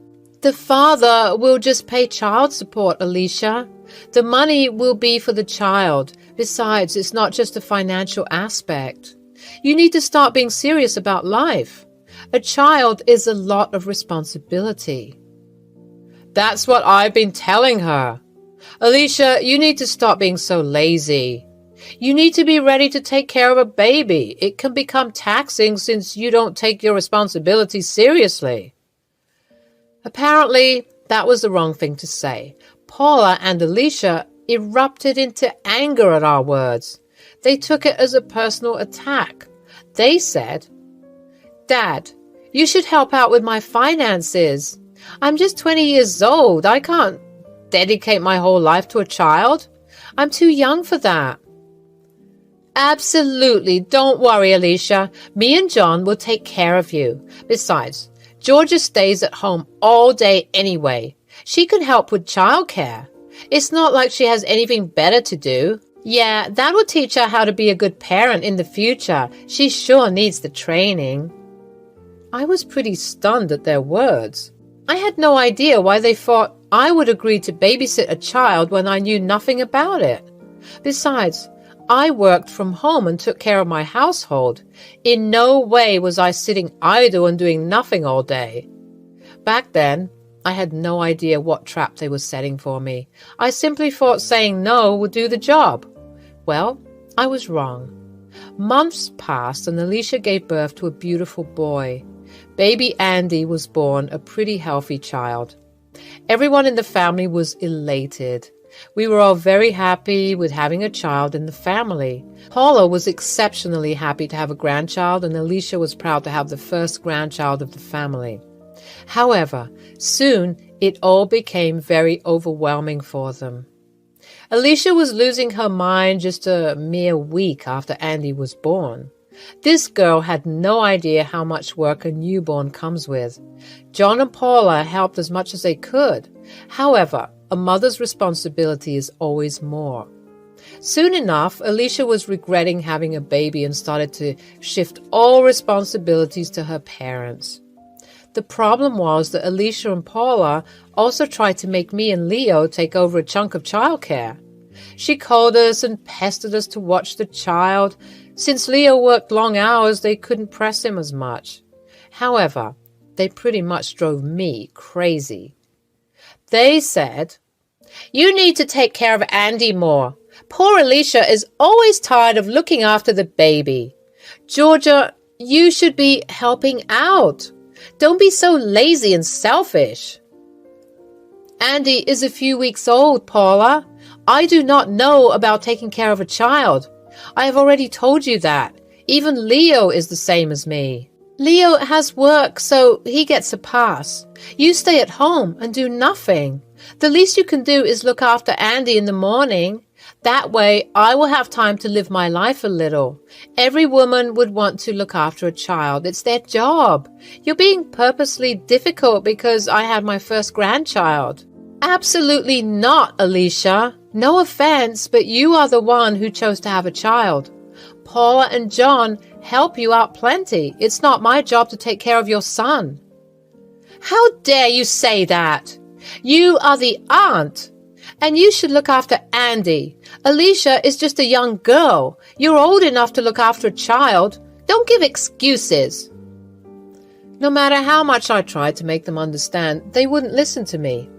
The father will just pay child support, Alicia. The money will be for the child. Besides, it's not just a financial aspect. You need to start being serious about life. A child is a lot of responsibility. That's what I've been telling her. Alicia, you need to stop being so lazy. You need to be ready to take care of a baby. It can become taxing since you don't take your responsibilities seriously. Apparently, that was the wrong thing to say. Paula and Alicia erupted into anger at our words. They took it as a personal attack. They said, Dad, you should help out with my finances. I'm just 20 years old. I can't dedicate my whole life to a child. I'm too young for that. Absolutely. Don't worry, Alicia. Me and John will take care of you. Besides, Georgia stays at home all day anyway. She can help with childcare. It's not like she has anything better to do. Yeah, that will teach her how to be a good parent in the future. She sure needs the training. I was pretty stunned at their words. I had no idea why they thought I would agree to babysit a child when I knew nothing about it. Besides, I worked from home and took care of my household. In no way was I sitting idle and doing nothing all day. Back then, I had no idea what trap they were setting for me. I simply thought saying no would do the job. Well, I was wrong. Months passed and Alicia gave birth to a beautiful boy. Baby Andy was born, a pretty healthy child. Everyone in the family was elated. We were all very happy with having a child in the family. Paula was exceptionally happy to have a grandchild, and Alicia was proud to have the first grandchild of the family. However, soon it all became very overwhelming for them. Alicia was losing her mind just a mere week after Andy was born. This girl had no idea how much work a newborn comes with. John and Paula helped as much as they could. However, a mother's responsibility is always more. Soon enough, Alicia was regretting having a baby and started to shift all responsibilities to her parents. The problem was that Alicia and Paula also tried to make me and Leo take over a chunk of childcare. She called us and pestered us to watch the child. Since Leo worked long hours, they couldn't press him as much. However, they pretty much drove me crazy. They said, "You need to take care of Andy more. Poor Alicia is always tired of looking after the baby. Georgia, you should be helping out. Don't be so lazy and selfish." Andy is a few weeks old, Paula. I do not know about taking care of a child. I have already told you that. Even Leo is the same as me. Leo has work, so he gets a pass. You stay at home and do nothing. The least you can do is look after Andy in the morning. That way, I will have time to live my life a little. Every woman would want to look after a child. It's their job. You're being purposely difficult because I had my first grandchild. Absolutely not, Alicia. No offense, but you are the one who chose to have a child. Paula and John help you out plenty. It's not my job to take care of your son. How dare you say that? You are the aunt, and you should look after Andy. Alicia is just a young girl. You're old enough to look after a child. Don't give excuses. No matter how much I tried to make them understand, they wouldn't listen to me.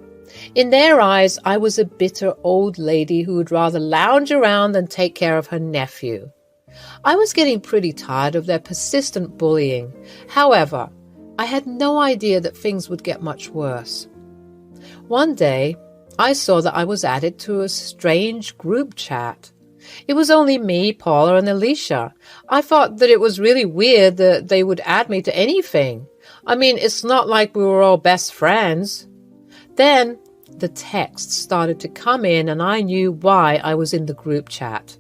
In their eyes, I was a bitter old lady who would rather lounge around than take care of her nephew. I was getting pretty tired of their persistent bullying. However, I had no idea that things would get much worse. One day, I saw that I was added to a strange group chat. It was only me, Paula, and Alicia. I thought that it was really weird that they would add me to anything. I mean, it's not like we were all best friends. Then the texts started to come in and I knew why I was in the group chat.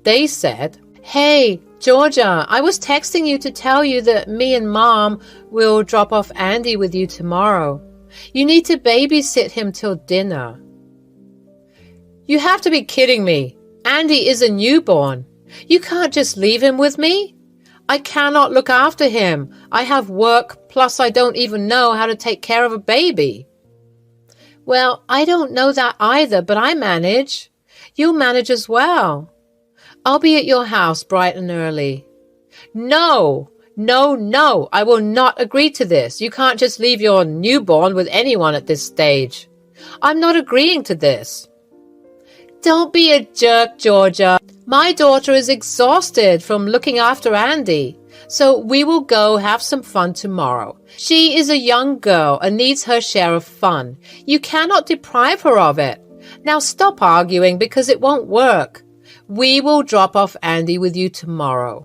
They said, "Hey, Georgia, I was texting you to tell you that me and Mom will drop off Andy with you tomorrow. You need to babysit him till dinner." You have to be kidding me. Andy is a newborn. You can't just leave him with me. I cannot look after him. I have work, plus I don't even know how to take care of a baby. Well, I don't know that either, but I manage. You'll manage as well. I'll be at your house bright and early. No, I will not agree to this. You can't just leave your newborn with anyone at this stage. I'm not agreeing to this. Don't be a jerk, Georgia. My daughter is exhausted from looking after Andy, so we will go have some fun tomorrow. She is a young girl and needs her share of fun. You cannot deprive her of it. Now stop arguing because it won't work. We will drop off Andy with you tomorrow.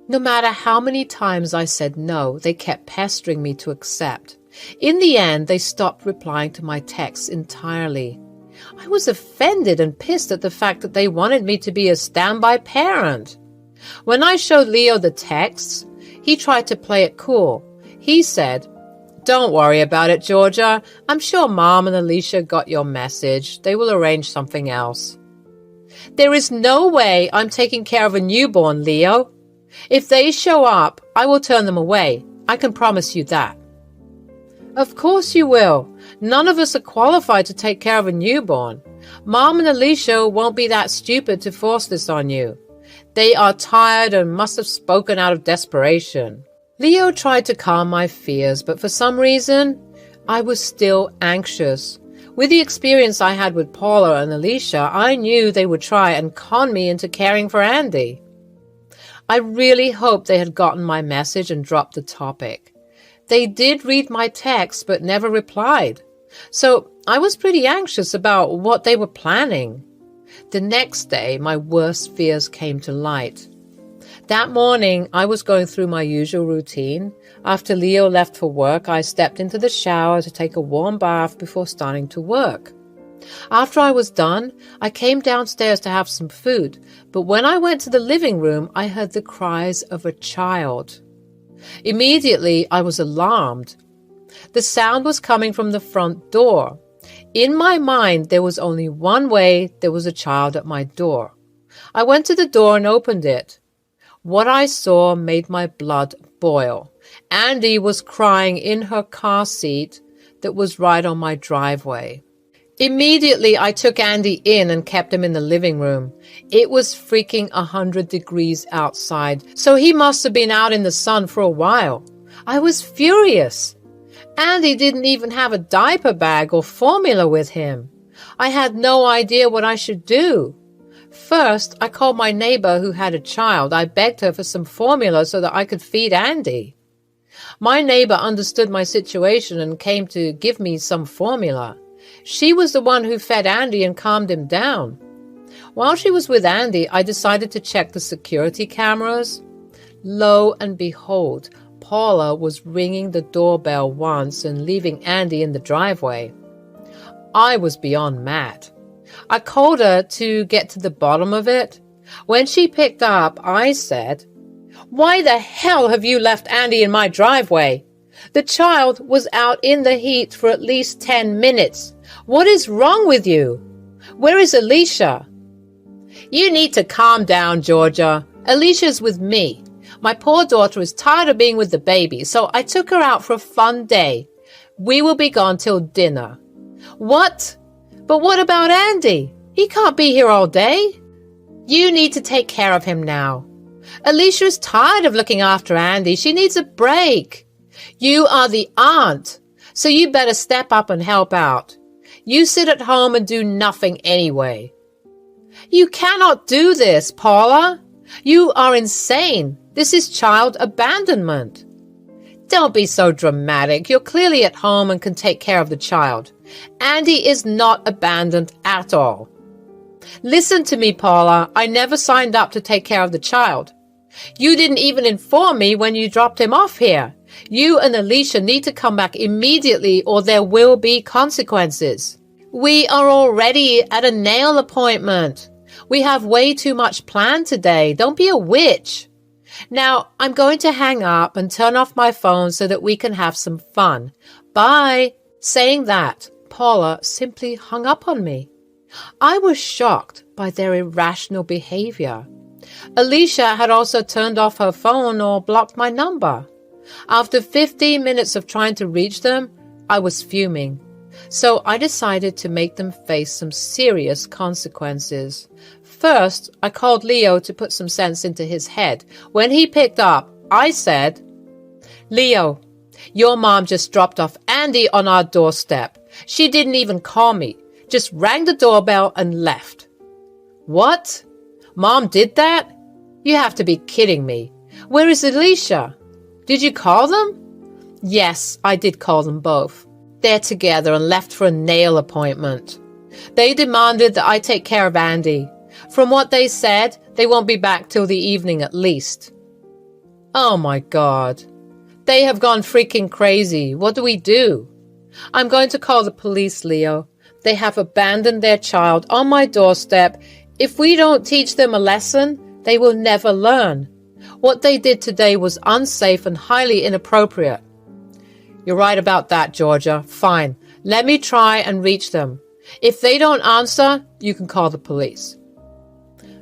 No matter how many times I said no, they kept pestering me to accept. In the end, they stopped replying to my texts entirely. I was offended and pissed at the fact that they wanted me to be a standby parent. When I showed Leo the texts, he tried to play it cool. He said, "Don't worry about it, Georgia. I'm sure Mom and Alicia got your message. They will arrange something else." There is no way I'm taking care of a newborn, Leo. If they show up, I will turn them away. I can promise you that. Of course you will. None of us are qualified to take care of a newborn. Mom and Alicia won't be that stupid to force this on you. They are tired and must have spoken out of desperation. Leo tried to calm my fears, but for some reason, I was still anxious. With the experience I had with Paula and Alicia, I knew they would try and con me into caring for Andy. I really hoped they had gotten my message and dropped the topic. They did read my text but never replied, so I was pretty anxious about what they were planning. The next day, my worst fears came to light. That morning, I was going through my usual routine. After Leo left for work, I stepped into the shower to take a warm bath before starting to work. After I was done, I came downstairs to have some food, but when I went to the living room, I heard the cries of a child. Immediately, I was alarmed. The sound was coming from the front door. In my mind, there was only one way there was a child at my door. I went to the door and opened it. What I saw made my blood boil. Andy was crying in her car seat that was right on my driveway. Immediately, I took Andy in and kept him in the living room. It was freaking 100 degrees outside, so he must have been out in the sun for a while. I was furious. Andy didn't even have a diaper bag or formula with him. I had no idea what I should do. First, I called my neighbor who had a child. I begged her for some formula so that I could feed Andy. My neighbor understood my situation and came to give me some formula. She was the one who fed Andy and calmed him down. While she was with Andy, I decided to check the security cameras. Lo and behold, Paula was ringing the doorbell once and leaving Andy in the driveway. I was beyond mad. I called her to get to the bottom of it. When she picked up, I said, "Why the hell have you left Andy in my driveway? The child was out in the heat for at least 10 minutes. What is wrong with you? Where is Alicia?" "You need to calm down, Georgia. Alicia's with me. My poor daughter is tired of being with the baby, so I took her out for a fun day. We will be gone till dinner." "What? But what about Andy? He can't be here all day." "You need to take care of him now. Alicia is tired of looking after Andy. She needs a break. You are the aunt, so you better step up and help out. You sit at home and do nothing anyway. You cannot do this, Paula. You are insane. This is child abandonment. Don't be so dramatic. You're clearly at home and can take care of the child. Andy is not abandoned at all. Listen to me, Paula. I never signed up to take care of the child. You didn't even inform me when you dropped him off here. You and Alicia need to come back immediately or there will be consequences. We are already at a nail appointment. We have way too much planned today. Don't be a witch. Now, I'm going to hang up and turn off my phone so that we can have some fun. Bye. Saying that, Paula simply hung up on me. I was shocked by their irrational behavior. Alicia had also turned off her phone or blocked my number. After 15 minutes of trying to reach them, I was fuming. So I decided to make them face some serious consequences. First, I called Leo to put some sense into his head. When he picked up, I said, Leo, your mom just dropped off Andy on our doorstep. She didn't even call me, just rang the doorbell and left. What? Mom did that? You have to be kidding me. Where is Alicia? Did you call them? Yes, I did call them both. They're together and left for a nail appointment. They demanded that I take care of Andy. From what they said, they won't be back till the evening at least. Oh my God. They have gone freaking crazy. What do we do? I'm going to call the police, Leo. They have abandoned their child on my doorstep. If we don't teach them a lesson, they will never learn. What they did today was unsafe and highly inappropriate. You're right about that, Georgia. Fine. Let me try and reach them. If they don't answer, you can call the police.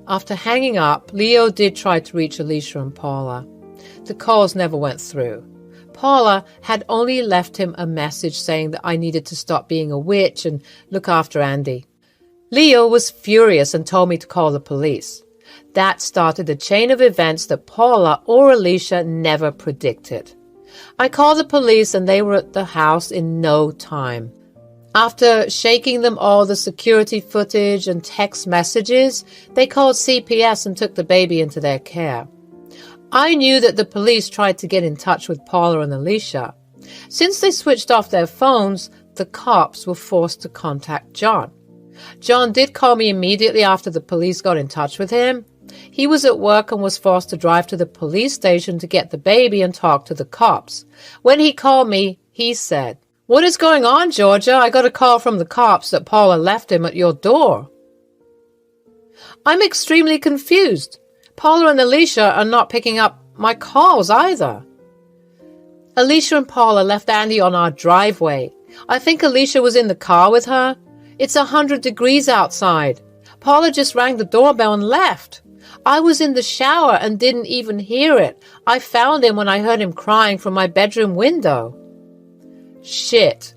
After hanging up, Leo did try to reach Alicia and Paula. The calls never went through. Paula had only left him a message saying that I needed to stop being a witch and look after Andy. Leo was furious and told me to call the police. That started a chain of events that Paula or Alicia never predicted. I called the police and they were at the house in no time. After shaking them all the security footage and text messages, they called CPS and took the baby into their care. I knew that the police tried to get in touch with Paula and Alicia. Since they switched off their phones, the cops were forced to contact John. John did call me immediately after the police got in touch with him. He was at work and was forced to drive to the police station to get the baby and talk to the cops. When he called me, he said, "What is going on, Georgia? I got a call from the cops that Paula left him at your door." I'm extremely confused. Paula and Alicia are not picking up my calls either. Alicia and Paula left Andy on our driveway. I think Alicia was in the car with her. It's 100 degrees outside. Paula just rang the doorbell and left. I was in the shower and didn't even hear it. I found him when I heard him crying from my bedroom window. Shit.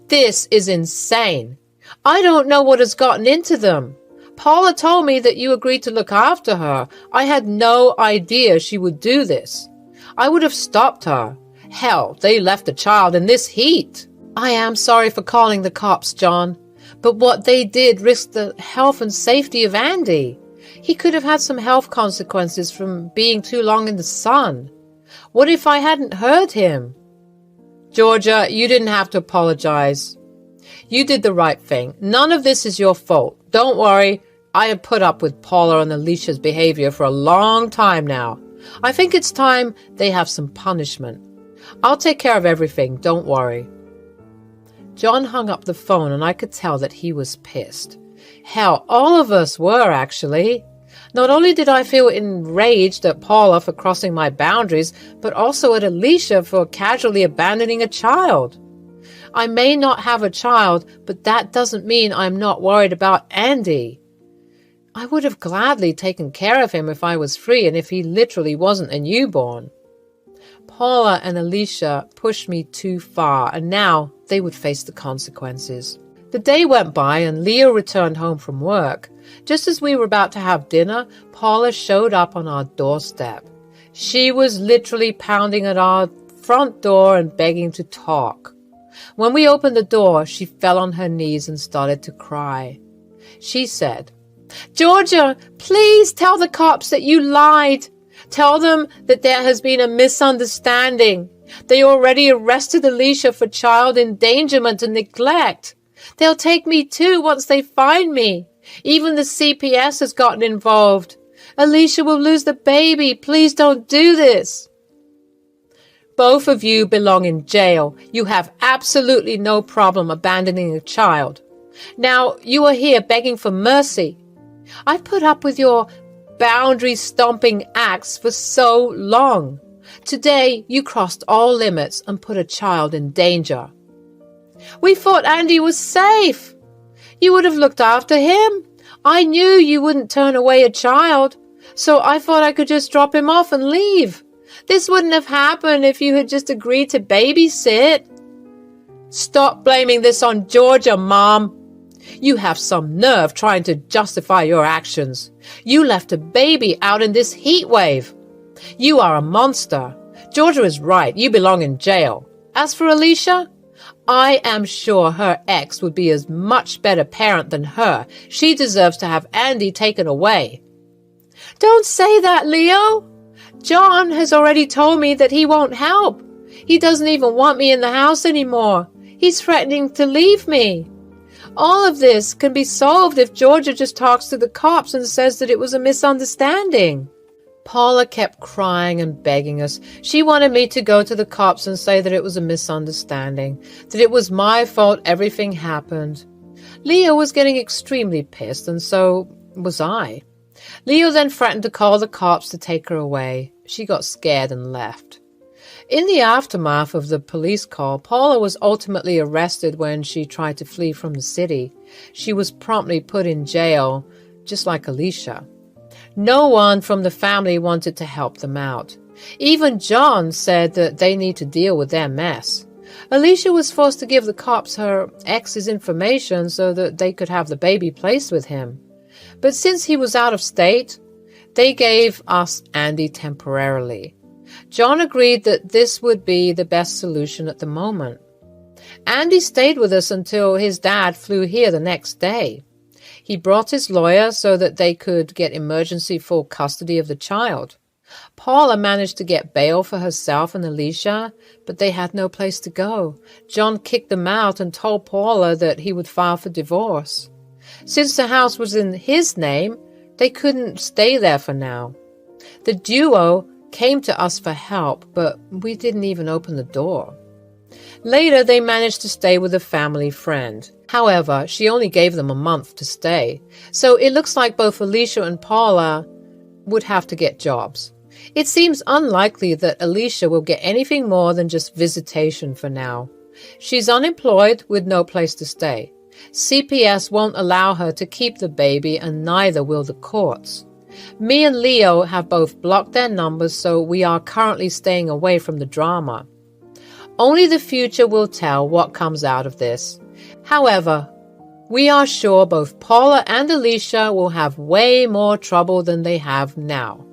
This is insane. I don't know what has gotten into them. Paula told me that you agreed to look after her. I had no idea she would do this. I would have stopped her. Hell, they left the child in this heat. I am sorry for calling the cops, John, but what they did risked the health and safety of Andy. He could have had some health consequences from being too long in the sun. What if I hadn't heard him? Georgia, you didn't have to apologize. You did the right thing. None of this is your fault. Don't worry. I have put up with Paula and Alicia's behavior for a long time now. I think it's time they have some punishment. I'll take care of everything. Don't worry. John hung up the phone and I could tell that he was pissed. Hell, all of us were, actually. Not only did I feel enraged at Paula for crossing my boundaries, but also at Alicia for casually abandoning a child. I may not have a child, but that doesn't mean I'm not worried about Andy. I would have gladly taken care of him if I was free and if he literally wasn't a newborn. Paula and Alicia pushed me too far, and now they would face the consequences. The day went by and Leo returned home from work. Just as we were about to have dinner, Paula showed up on our doorstep. She was literally pounding at our front door and begging to talk. When we opened the door, she fell on her knees and started to cry. She said, "Georgia, please tell the cops that you lied. Tell them that there has been a misunderstanding. They already arrested Alicia for child endangerment and neglect. They'll take me too once they find me. Even the CPS has gotten involved. Alicia will lose the baby. Please don't do this." Both of you belong in jail. You have absolutely no problem abandoning a child. Now you are here begging for mercy. I've put up with your boundary-stomping acts for so long. Today you crossed all limits and put a child in danger. We thought Andy was safe. You would have looked after him. I knew you wouldn't turn away a child, so I thought I could just drop him off and leave. This wouldn't have happened if you had just agreed to babysit. Stop blaming this on Georgia, Mom. You have some nerve trying to justify your actions. You left a baby out in this heat wave. You are a monster. Georgia is right. You belong in jail. As for Alicia, I am sure her ex would be a much better parent than her. She deserves to have Andy taken away. Don't say that, Leo. John has already told me that he won't help. He doesn't even want me in the house anymore. He's threatening to leave me. All of this can be solved if Georgia just talks to the cops and says that it was a misunderstanding. Paula kept crying and begging us. She wanted me to go to the cops and say that it was a misunderstanding, that it was my fault everything happened. Leo was getting extremely pissed, and so was I. Leo then threatened to call the cops to take her away. She got scared and left. In the aftermath of the police call, Paula was ultimately arrested when she tried to flee from the city. She was promptly put in jail, just like Alicia. No one from the family wanted to help them out. Even John said that they need to deal with their mess. Alicia was forced to give the cops her ex's information so that they could have the baby placed with him. But since he was out of state, they gave us Andy temporarily. John agreed that this would be the best solution at the moment. Andy stayed with us until his dad flew here the next day. He brought his lawyer so that they could get emergency full custody of the child. Paula managed to get bail for herself and Alicia, but they had no place to go. John kicked them out and told Paula that he would file for divorce. Since the house was in his name, they couldn't stay there for now. The duo came to us for help, but we didn't even open the door. Later, they managed to stay with a family friend. However, she only gave them a month to stay, so it looks like both Alicia and Paula would have to get jobs. It seems unlikely that Alicia will get anything more than just visitation for now. She's unemployed with no place to stay. CPS won't allow her to keep the baby, and neither will the courts. Me and Leo have both blocked their numbers, so we are currently staying away from the drama. Only the future will tell what comes out of this. However, we are sure both Paula and Alicia will have way more trouble than they have now.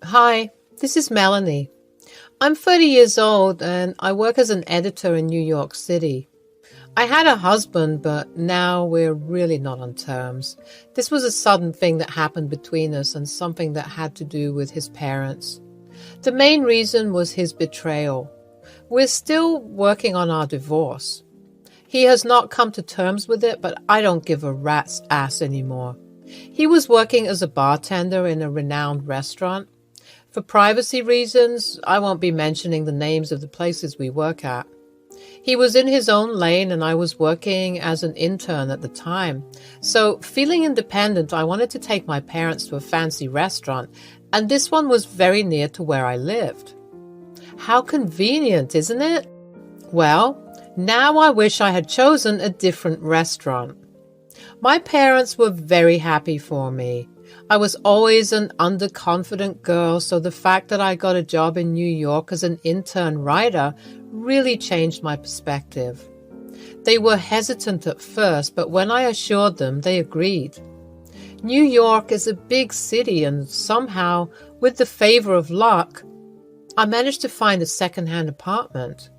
Hi, this is Melanie. I'm 30 years old and I work as an editor in New York City. I had a husband, but now we're really not on terms. This was a sudden thing that happened between us and something that had to do with his parents. The main reason was his betrayal. We're still working on our divorce. He has not come to terms with it, but I don't give a rat's ass anymore. He was working as a bartender in a renowned restaurant. For privacy reasons, I won't be mentioning the names of the places we work at. He was in his own lane and I was working as an intern at the time. So, feeling independent, I wanted to take my parents to a fancy restaurant, and this one was very near to where I lived. How convenient, isn't it? Well, now I wish I had chosen a different restaurant. My parents were very happy for me. I was always an underconfident girl, so the fact that I got a job in New York as an intern writer really changed my perspective. They were hesitant at first, but when I assured them, they agreed. New York is a big city, and somehow, with the favor of luck, I managed to find a second-hand apartment.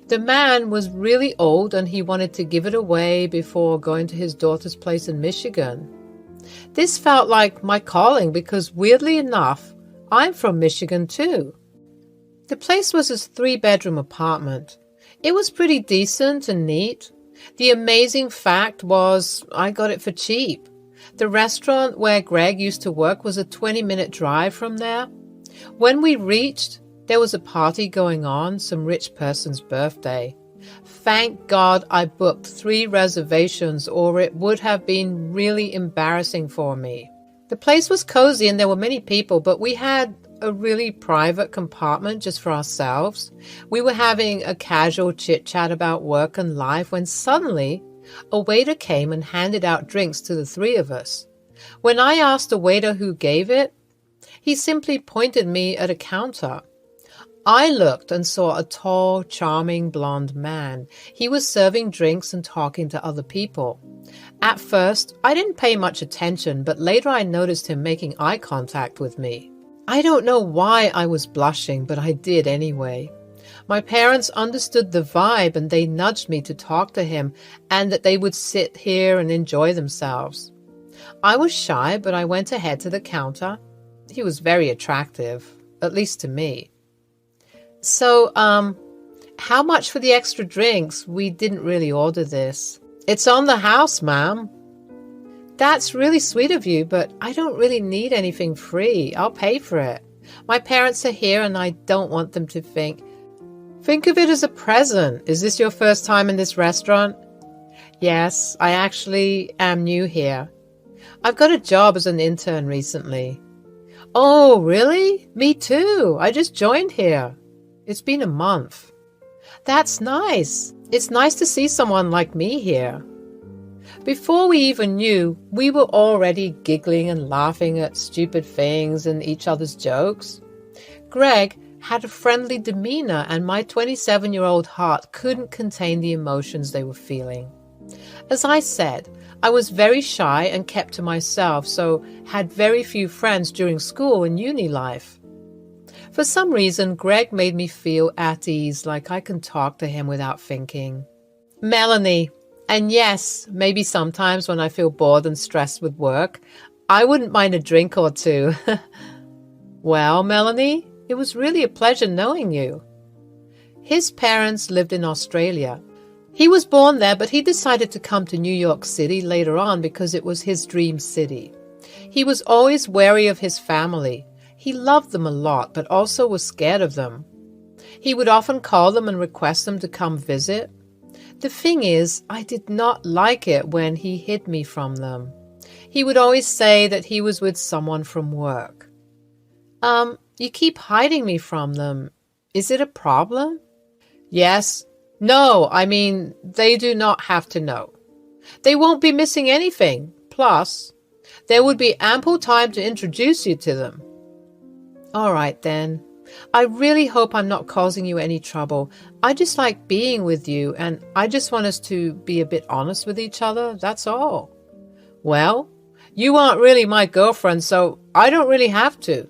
The man was really old and he wanted to give it away before going to his daughter's place in Michigan. This felt like my calling because, weirdly enough, I'm from Michigan too. The place was a 3-bedroom apartment. It was pretty decent and neat. The amazing fact was I got it for cheap. The restaurant where Greg used to work was a 20-minute drive from there. When we reached, there was a party going on, some rich person's birthday. Thank God I booked 3 reservations, or it would have been really embarrassing for me. The place was cozy and there were many people, but we had a really private compartment just for ourselves. We were having a casual chit-chat about work and life when suddenly a waiter came and handed out drinks to the 3 of us. When I asked the waiter who gave it, he simply pointed me at a counter. I looked and saw a tall, charming blonde man. He was serving drinks and talking to other people. At first, I didn't pay much attention, but later I noticed him making eye contact with me. I don't know why I was blushing, but I did anyway. My parents understood the vibe and they nudged me to talk to him and that they would sit here and enjoy themselves. I was shy, but I went ahead to the counter. He was very attractive, at least to me. So, how much for the extra drinks? We didn't really order this. It's on the house, ma'am. That's really sweet of you, but I don't really need anything free. I'll pay for it. My parents are here and I don't want them to think of it as a present. Is this your first time in this restaurant? Yes, I actually am new here. I've got a job as an intern recently. Oh, really? Me too. I just joined here. It's been a month. That's nice. It's nice to see someone like me here. Before we even knew, we were already giggling and laughing at stupid things and each other's jokes. Greg had a friendly demeanor and my 27-year-old heart couldn't contain the emotions they were feeling. As I said, I was very shy and kept to myself, so had very few friends during school and uni life. For some reason, Greg made me feel at ease, like I can talk to him without thinking. Melanie, and yes, maybe sometimes when I feel bored and stressed with work, I wouldn't mind a drink or two. Well, Melanie, it was really a pleasure knowing you. His parents lived in Australia. He was born there, but he decided to come to New York City later on because it was his dream city. He was always wary of his family. He loved them a lot, but also was scared of them. He would often call them and request them to come visit. The thing is, I did not like it when he hid me from them. He would always say that he was with someone from work. You keep hiding me from them. Is it a problem? Yes. No, I mean, they do not have to know. They won't be missing anything. Plus, there would be ample time to introduce you to them. All right, then. I really hope I'm not causing you any trouble. I just like being with you, and I just want us to be a bit honest with each other, that's all. Well, you aren't really my girlfriend, so I don't really have to.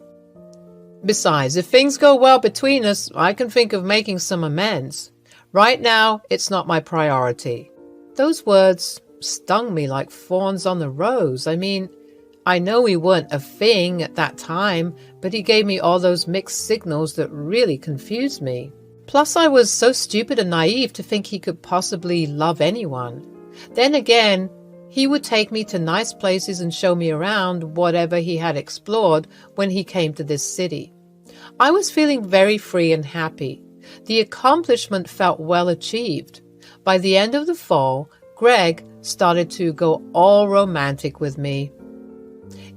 Besides, if things go well between us, I can think of making some amends. Right now, it's not my priority. Those words stung me like thorns on the rose. I mean, I know we weren't a thing at that time, but he gave me all those mixed signals that really confused me. Plus, I was so stupid and naive to think he could possibly love anyone. Then again, he would take me to nice places and show me around whatever he had explored when he came to this city. I was feeling very free and happy. The accomplishment felt well achieved. By the end of the fall, Greg started to go all romantic with me.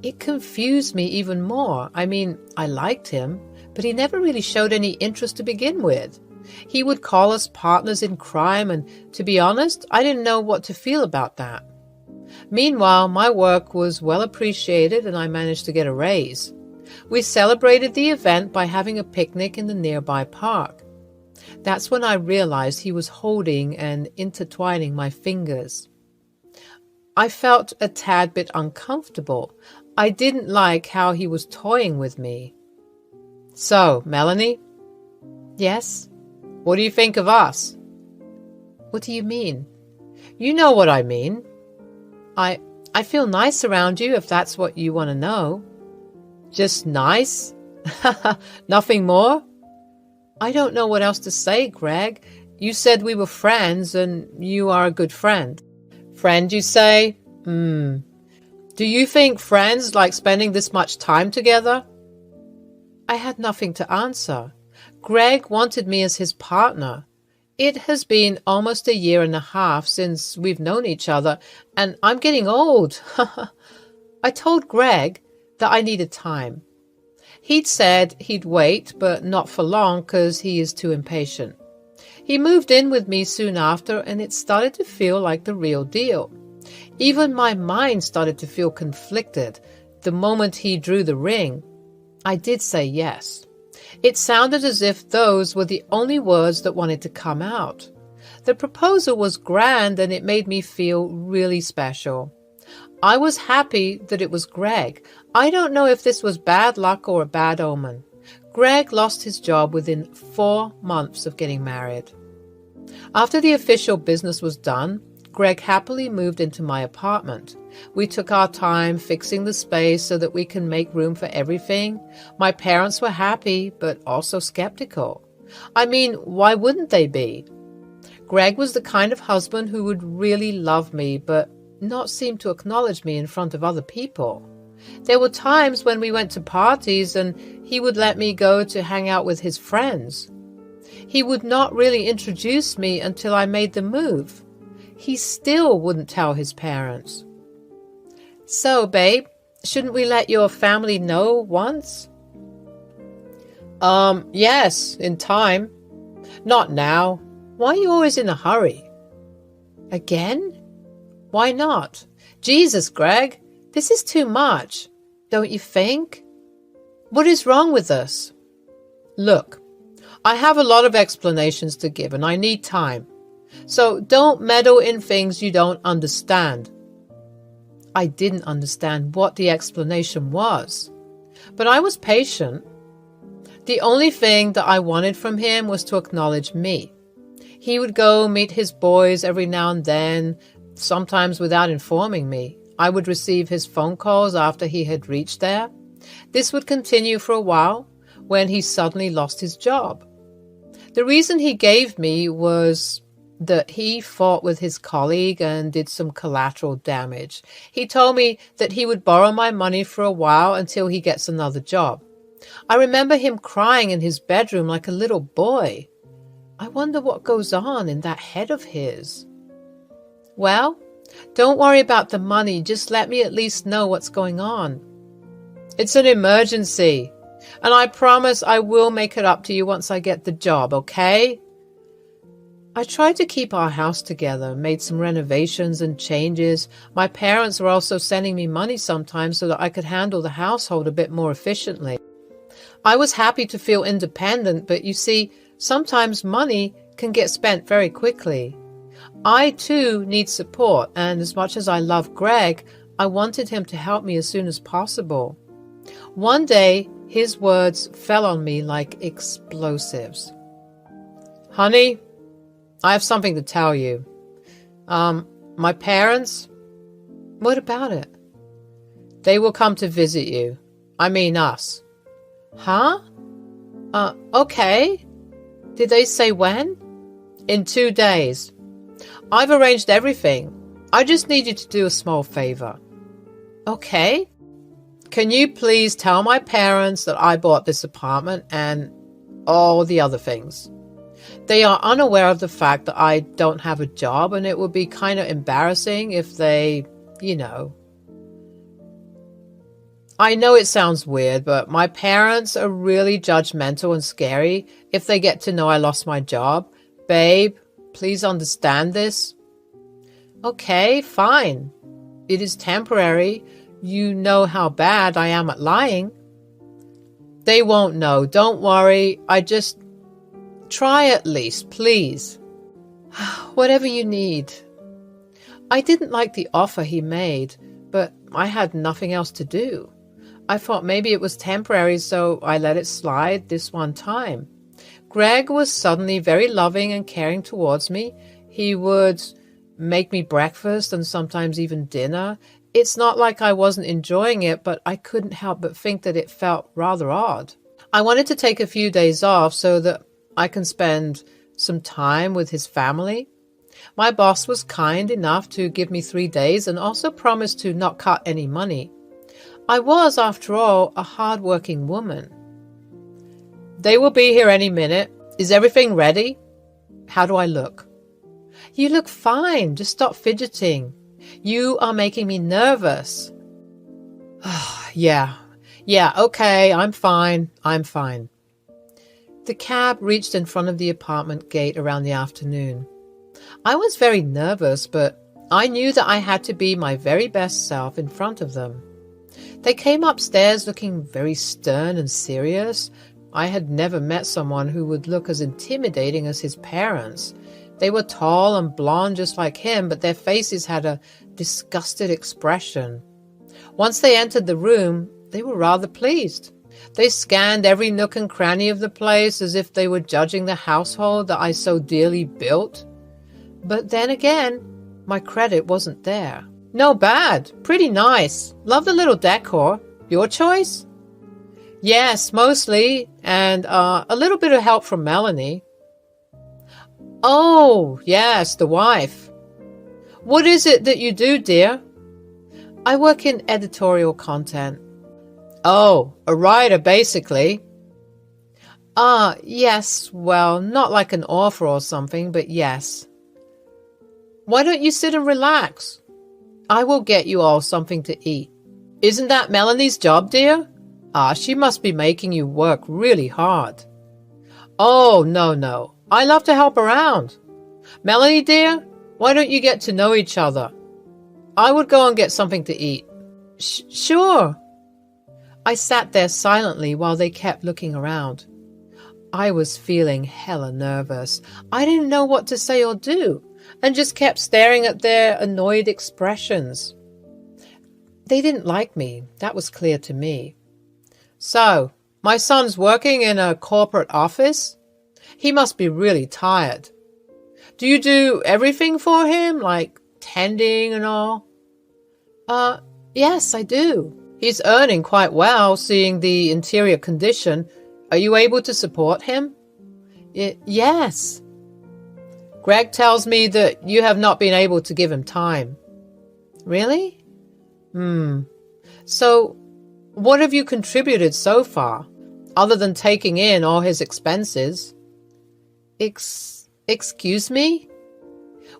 It confused me even more. I mean, I liked him, but he never really showed any interest to begin with. He would call us partners in crime, and to be honest, I didn't know what to feel about that. Meanwhile, my work was well appreciated and I managed to get a raise. We celebrated the event by having a picnic in the nearby park. That's when I realized he was holding and intertwining my fingers. I felt a tad bit uncomfortable. I didn't like how he was toying with me. So, Melanie? Yes? What do you think of us? What do you mean? You know what I mean. I feel nice around you, if that's what you want to know. Just nice? Nothing more? I don't know what else to say, Greg. You said we were friends, and you are a good friend. Friend, you say? Do you think friends like spending this much time together? I had nothing to answer. Greg wanted me as his partner. It has been almost a year and a half since we've known each other, and I'm getting old. I told Greg that I needed time. He'd said he'd wait, but not for long, 'cause he is too impatient. He moved in with me soon after, and it started to feel like the real deal. Even my mind started to feel conflicted the moment he drew the ring. I did say yes. It sounded as if those were the only words that wanted to come out. The proposal was grand, and it made me feel really special. I was happy that it was Greg. I don't know if this was bad luck or a bad omen. Greg lost his job within 4 months of getting married. After the official business was done, Greg happily moved into my apartment. We took our time fixing the space so that we can make room for everything. My parents were happy, but also skeptical. I mean, why wouldn't they be? Greg was the kind of husband who would really love me, but not seem to acknowledge me in front of other people. There were times when we went to parties and he would let me go to hang out with his friends. He would not really introduce me until I made the move. He still wouldn't tell his parents. So, babe, shouldn't we let your family know once? Yes, in time. Not now. Why are you always in a hurry? Again? Why not? Jesus, Greg, this is too much, don't you think? What is wrong with us? Look, I have a lot of explanations to give, and I need time. So don't meddle in things you don't understand. I didn't understand what the explanation was, but I was patient. The only thing that I wanted from him was to acknowledge me. He would go meet his boys every now and then, sometimes without informing me. I would receive his phone calls after he had reached there. This would continue for a while, when he suddenly lost his job. The reason he gave me was that he fought with his colleague and did some collateral damage. He told me that he would borrow my money for a while until he gets another job. I remember him crying in his bedroom like a little boy. I wonder what goes on in that head of his. Well, don't worry about the money. Just let me at least know what's going on. It's an emergency, and I promise I will make it up to you once I get the job, okay? I tried to keep our house together, made some renovations and changes. My parents were also sending me money sometimes so that I could handle the household a bit more efficiently. I was happy to feel independent, but you see, sometimes money can get spent very quickly. I too need support, and as much as I love Greg, I wanted him to help me as soon as possible. One day, his words fell on me like explosives. Honey, I have something to tell you. My parents? What about it? They will come to visit you. I mean us. Huh? Okay. Did they say when? In 2 days. I've arranged everything. I just need you to do a small favor. Okay. Can you please tell my parents that I bought this apartment and all the other things? They are unaware of the fact that I don't have a job, and it would be kind of embarrassing if they, I know it sounds weird, but my parents are really judgmental and scary if they get to know I lost my job. Babe, please understand this. Okay, fine. It is temporary. You know how bad I am at lying. They won't know. Don't worry. I just try at least, please. Whatever you need. I didn't like the offer he made, but I had nothing else to do. I thought maybe it was temporary, so I let it slide this one time. Greg was suddenly very loving and caring towards me. He would make me breakfast and sometimes even dinner. It's not like I wasn't enjoying it, but I couldn't help but think that it felt rather odd. I wanted to take a few days off so that I can spend some time with his family. My boss was kind enough to give me 3 days and also promised to not cut any money. I was, after all, a hard-working woman. They will be here any minute. Is everything ready? How do I look? You look fine. Just stop fidgeting. You are making me nervous. Yeah, okay, I'm fine. The cab reached in front of the apartment gate around the afternoon. I was very nervous, but I knew that I had to be my very best self in front of them. They came upstairs looking very stern and serious. I had never met someone who would look as intimidating as his parents. They were tall and blonde just like him, but their faces had a disgusted expression. Once they entered the room, they were rather pleased. They scanned every nook and cranny of the place as if they were judging the household that I so dearly built. But then again, my credit wasn't there. No bad. Pretty nice. Love the little decor. Your choice? Yes, mostly. And a little bit of help from Melanie. Oh, yes, the wife. What is it that you do, dear? I work in editorial content. Oh, a writer, basically. Yes, well, not like an author or something, but yes. Why don't you sit and relax? I will get you all something to eat. Isn't that Melanie's job, dear? She must be making you work really hard. Oh, no. I love to help around. Melanie, dear, why don't you get to know each other? I would go and get something to eat. Sure. I sat there silently while they kept looking around. I was feeling hella nervous. I didn't know what to say or do, and just kept staring at their annoyed expressions. They didn't like me. That was clear to me. So, my son's working in a corporate office? He must be really tired. Do you do everything for him, like tending and all? Yes, I do. He's earning quite well, seeing the interior condition. Are you able to support him? Yes. Greg tells me that you have not been able to give him time. Really? So, what have you contributed so far, other than taking in all his expenses? Excuse me?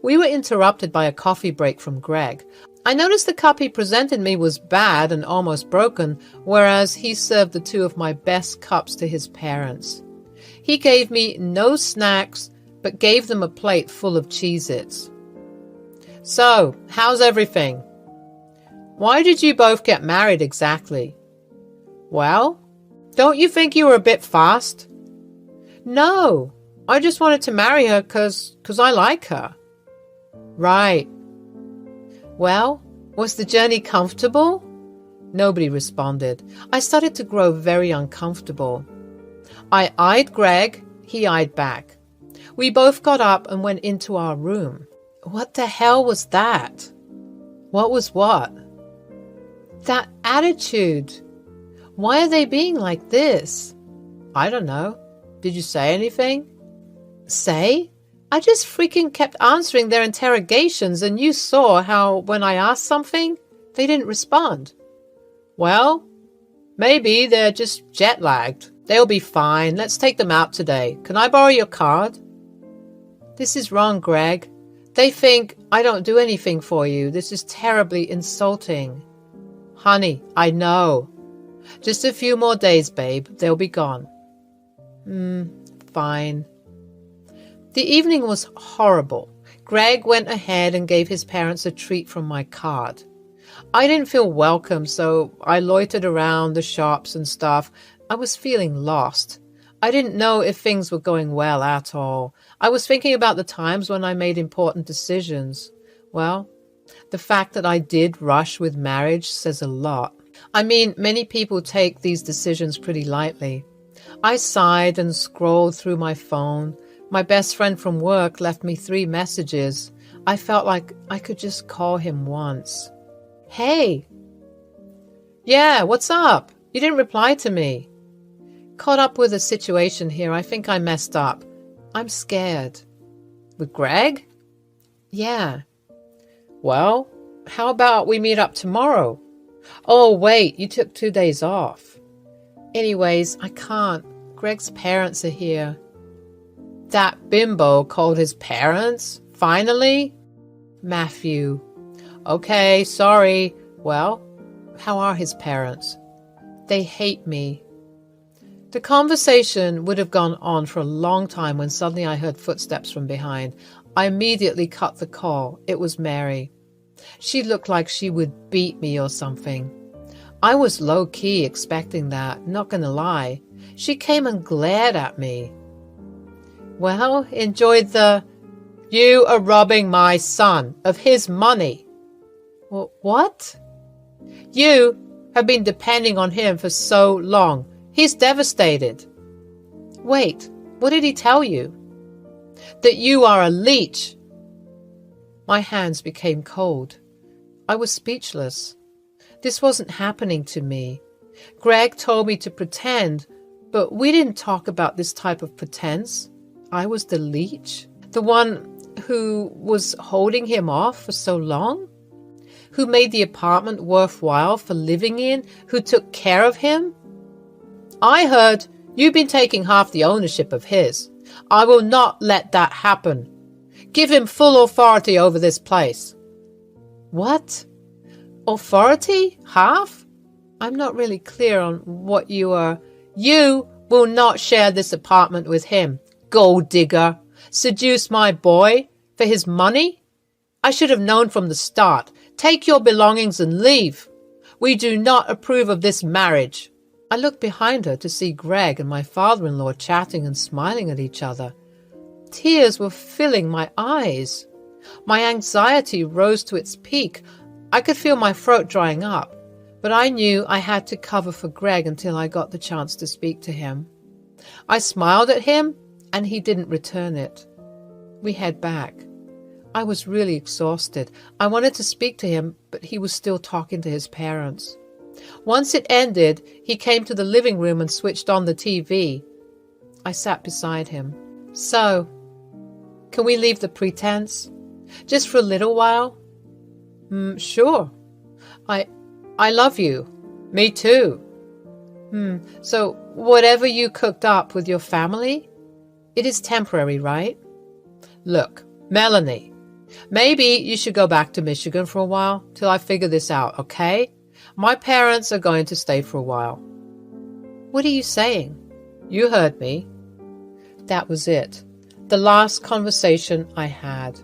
We were interrupted by a coffee break from Greg. I noticed the cup he presented me was bad and almost broken, whereas he served the 2 of my best cups to his parents. He gave me no snacks, but gave them a plate full of Cheez-Its. So, how's everything? Why did you both get married exactly? Well, don't you think you were a bit fast? No, I just wanted to marry her because I like her. Right. Well, was the journey comfortable? Nobody responded. I started to grow very uncomfortable. I eyed Greg. He eyed back. We both got up and went into our room. What the hell was that? What was what? That attitude. Why are they being like this? I don't know. Did you say anything? Say? I just freaking kept answering their interrogations, and you saw how when I asked something, they didn't respond. Well, maybe they're just jet-lagged. They'll be fine. Let's take them out today. Can I borrow your card? This is wrong, Greg. They think I don't do anything for you. This is terribly insulting. Honey, I know. Just a few more days, babe. They'll be gone. Fine. The evening was horrible. Greg went ahead and gave his parents a treat from my card. I didn't feel welcome, so I loitered around the shops and stuff. I was feeling lost. I didn't know if things were going well at all. I was thinking about the times when I made important decisions. Well, The fact that I did rush with marriage says a lot. I mean, many people take these decisions pretty lightly. I sighed and scrolled through my phone. My best friend from work left me 3 messages. I felt like I could just call him once. Hey. Yeah, what's up? You didn't reply to me. Caught up with a situation here. I think I messed up. I'm scared. With Greg? Yeah. Well, how about we meet up tomorrow? Oh, wait, you took 2 days off. Anyways, I can't. Greg's parents are here. That bimbo called his parents? Finally? Matthew. Okay, sorry. Well, how are his parents? They hate me. The conversation would have gone on for a long time when suddenly I heard footsteps from behind. I immediately cut the call. It was Mary. She looked like she would beat me or something. I was low-key expecting that, not gonna lie. She came and glared at me. Well, enjoyed the... You are robbing my son of his money. What? You have been depending on him for so long. He's devastated. Wait, what did he tell you? That you are a leech. My hands became cold. I was speechless. This wasn't happening to me. Greg told me to pretend, but we didn't talk about this type of pretense. I was the leech, the one who was holding him off for so long, who made the apartment worthwhile for living in, who took care of him. I heard you've been taking half the ownership of his. I will not let that happen. Give him full authority over this place. What? Authority? Half? I'm not really clear on what you are. You will not share this apartment with him. Gold digger. Seduce my boy for his money? I should have known from the start. Take your belongings and leave. We do not approve of this marriage. I looked behind her to see Greg and my father-in-law chatting and smiling at each other. Tears were filling my eyes. My anxiety rose to its peak. I could feel my throat drying up, but I knew I had to cover for Greg until I got the chance to speak to him. I smiled at him, and he didn't return it. We head back. I was really exhausted. I wanted to speak to him, but he was still talking to his parents. Once it ended, he came to the living room and switched on the TV. I sat beside him. So, can we leave the pretense? Just for a little while? Sure. I love you. Me too. So, whatever you cooked up with your family, it is temporary, right? Look, Melanie, maybe you should go back to Michigan for a while till I figure this out, okay? My parents are going to stay for a while. What are you saying? You heard me. That was it. The last conversation I had.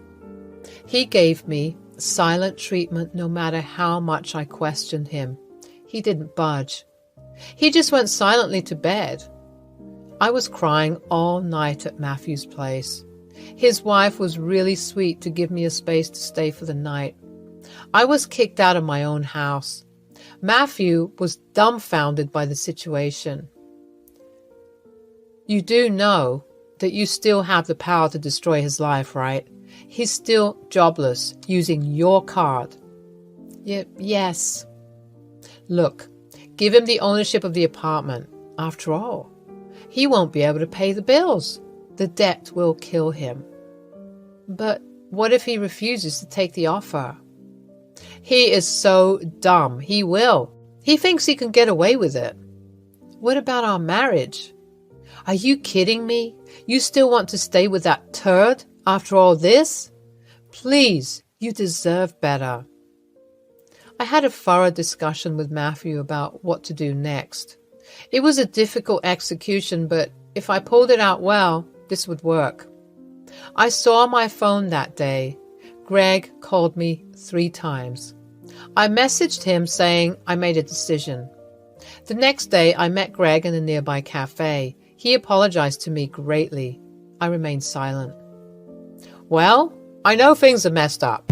He gave me silent treatment no matter how much I questioned him. He didn't budge. He just went silently to bed. I was crying all night at Matthew's place. His wife was really sweet to give me a space to stay for the night. I was kicked out of my own house. Matthew was dumbfounded by the situation. You do know that you still have the power to destroy his life, right? He's still jobless, using your card. Yes. Look, give him the ownership of the apartment. After all, he won't be able to pay the bills. The debt will kill him. But what if he refuses to take the offer? He is so dumb. He will. He thinks he can get away with it. What about our marriage? Are you kidding me? You still want to stay with that turd after all this? Please, you deserve better. I had a thorough discussion with Matthew about what to do next. It was a difficult execution, but if I pulled it out well, this would work. I saw my phone that day. Greg called me 3 times. I messaged him saying I made a decision. The next day, I met Greg in a nearby cafe. He apologized to me greatly. I remained silent. Well, I know things are messed up.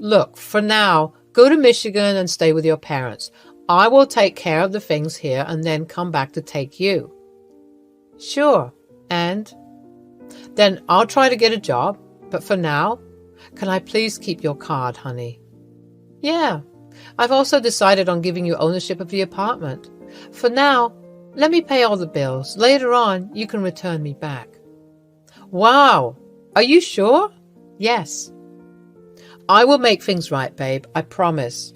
Look, for now, go to Michigan and stay with your parents. I will take care of the things here and then come back to take you. Sure. And? Then I'll try to get a job. But for now, can I please keep your card, honey? Yeah. I've also decided on giving you ownership of the apartment. For now, let me pay all the bills. Later on, you can return me back. Wow. Are you sure? Yes. I will make things right, babe. I promise.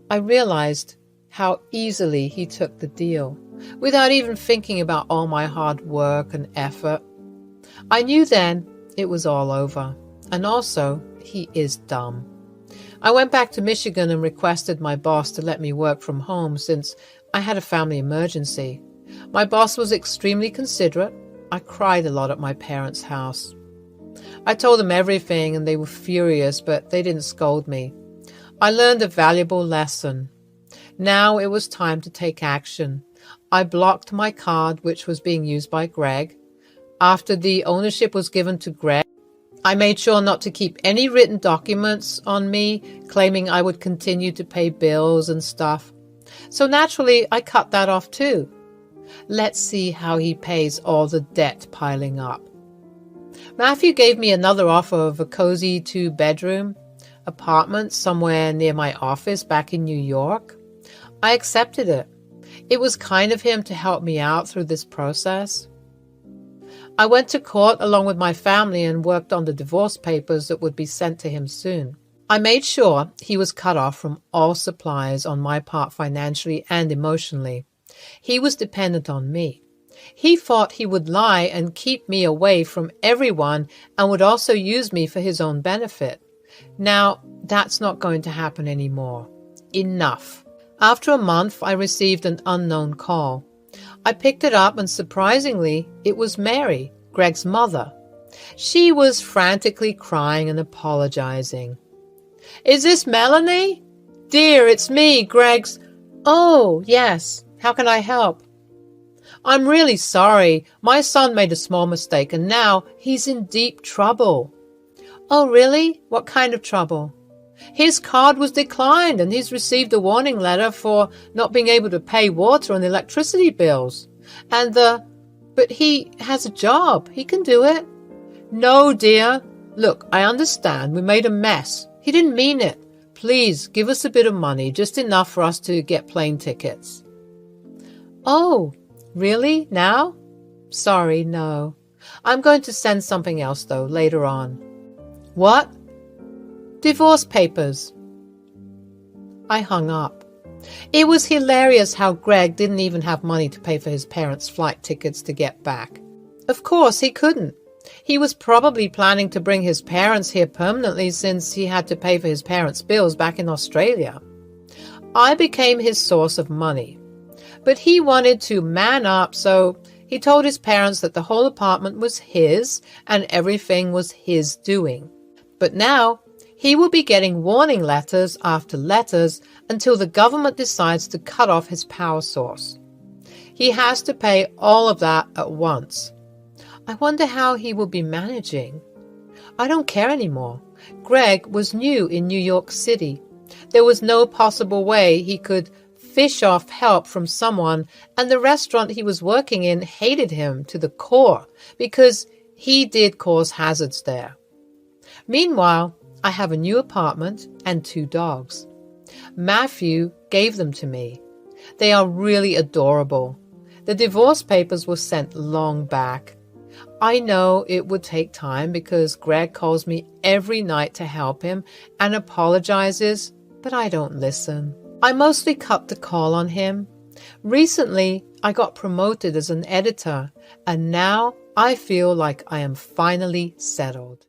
I realized how easily he took the deal, without even thinking about all my hard work and effort. I knew then it was all over. And also, he is dumb. I went back to Michigan and requested my boss to let me work from home since I had a family emergency. My boss was extremely considerate. I cried a lot at my parents' house. I told them everything and they were furious, but they didn't scold me. I learned a valuable lesson. Now it was time to take action. I blocked my card, which was being used by Greg. After the ownership was given to Greg, I made sure not to keep any written documents on me, claiming I would continue to pay bills and stuff. So naturally, I cut that off too. Let's see how he pays all the debt piling up. Matthew gave me another offer of a cozy 2-bedroom apartment somewhere near my office back in New York. I accepted it. It was kind of him to help me out through this process. I went to court along with my family and worked on the divorce papers that would be sent to him soon. I made sure he was cut off from all supplies on my part financially and emotionally. He was dependent on me. He thought he would lie and keep me away from everyone and would also use me for his own benefit. Now, that's not going to happen anymore. Enough. After a month, I received an unknown call. I picked it up and surprisingly, it was Mary, Greg's mother. She was frantically crying and apologizing. Is this Melanie? Dear, it's me, Greg's. Oh, yes. How can I help? I'm really sorry. My son made a small mistake and now he's in deep trouble. Oh, really? What kind of trouble? His card was declined and he's received a warning letter for not being able to pay water and electricity bills. But he has a job. He can do it. No, dear. Look, I understand. We made a mess. He didn't mean it. Please give us a bit of money, just enough for us to get plane tickets. Oh, really? Now? Sorry, no. I'm going to send something else, though, later on. What? Divorce papers. I hung up. It was hilarious how Greg didn't even have money to pay for his parents' flight tickets to get back. Of course, he couldn't. He was probably planning to bring his parents here permanently since he had to pay for his parents' bills back in Australia. I became his source of money. But he wanted to man up, so he told his parents that the whole apartment was his and everything was his doing. But now, he will be getting warning letters after letters until the government decides to cut off his power source. He has to pay all of that at once. I wonder how he will be managing. I don't care anymore. Greg was new in New York City. There was no possible way he could fish off help from someone, and the restaurant he was working in hated him to the core because he did cause hazards there. Meanwhile, I have a new apartment and 2 dogs. Matthew gave them to me. They are really adorable. The divorce papers were sent long back. I know it would take time because Greg calls me every night to help him and apologizes, but I don't listen. I mostly cut the call on him. Recently, I got promoted as an editor, and now I feel like I am finally settled.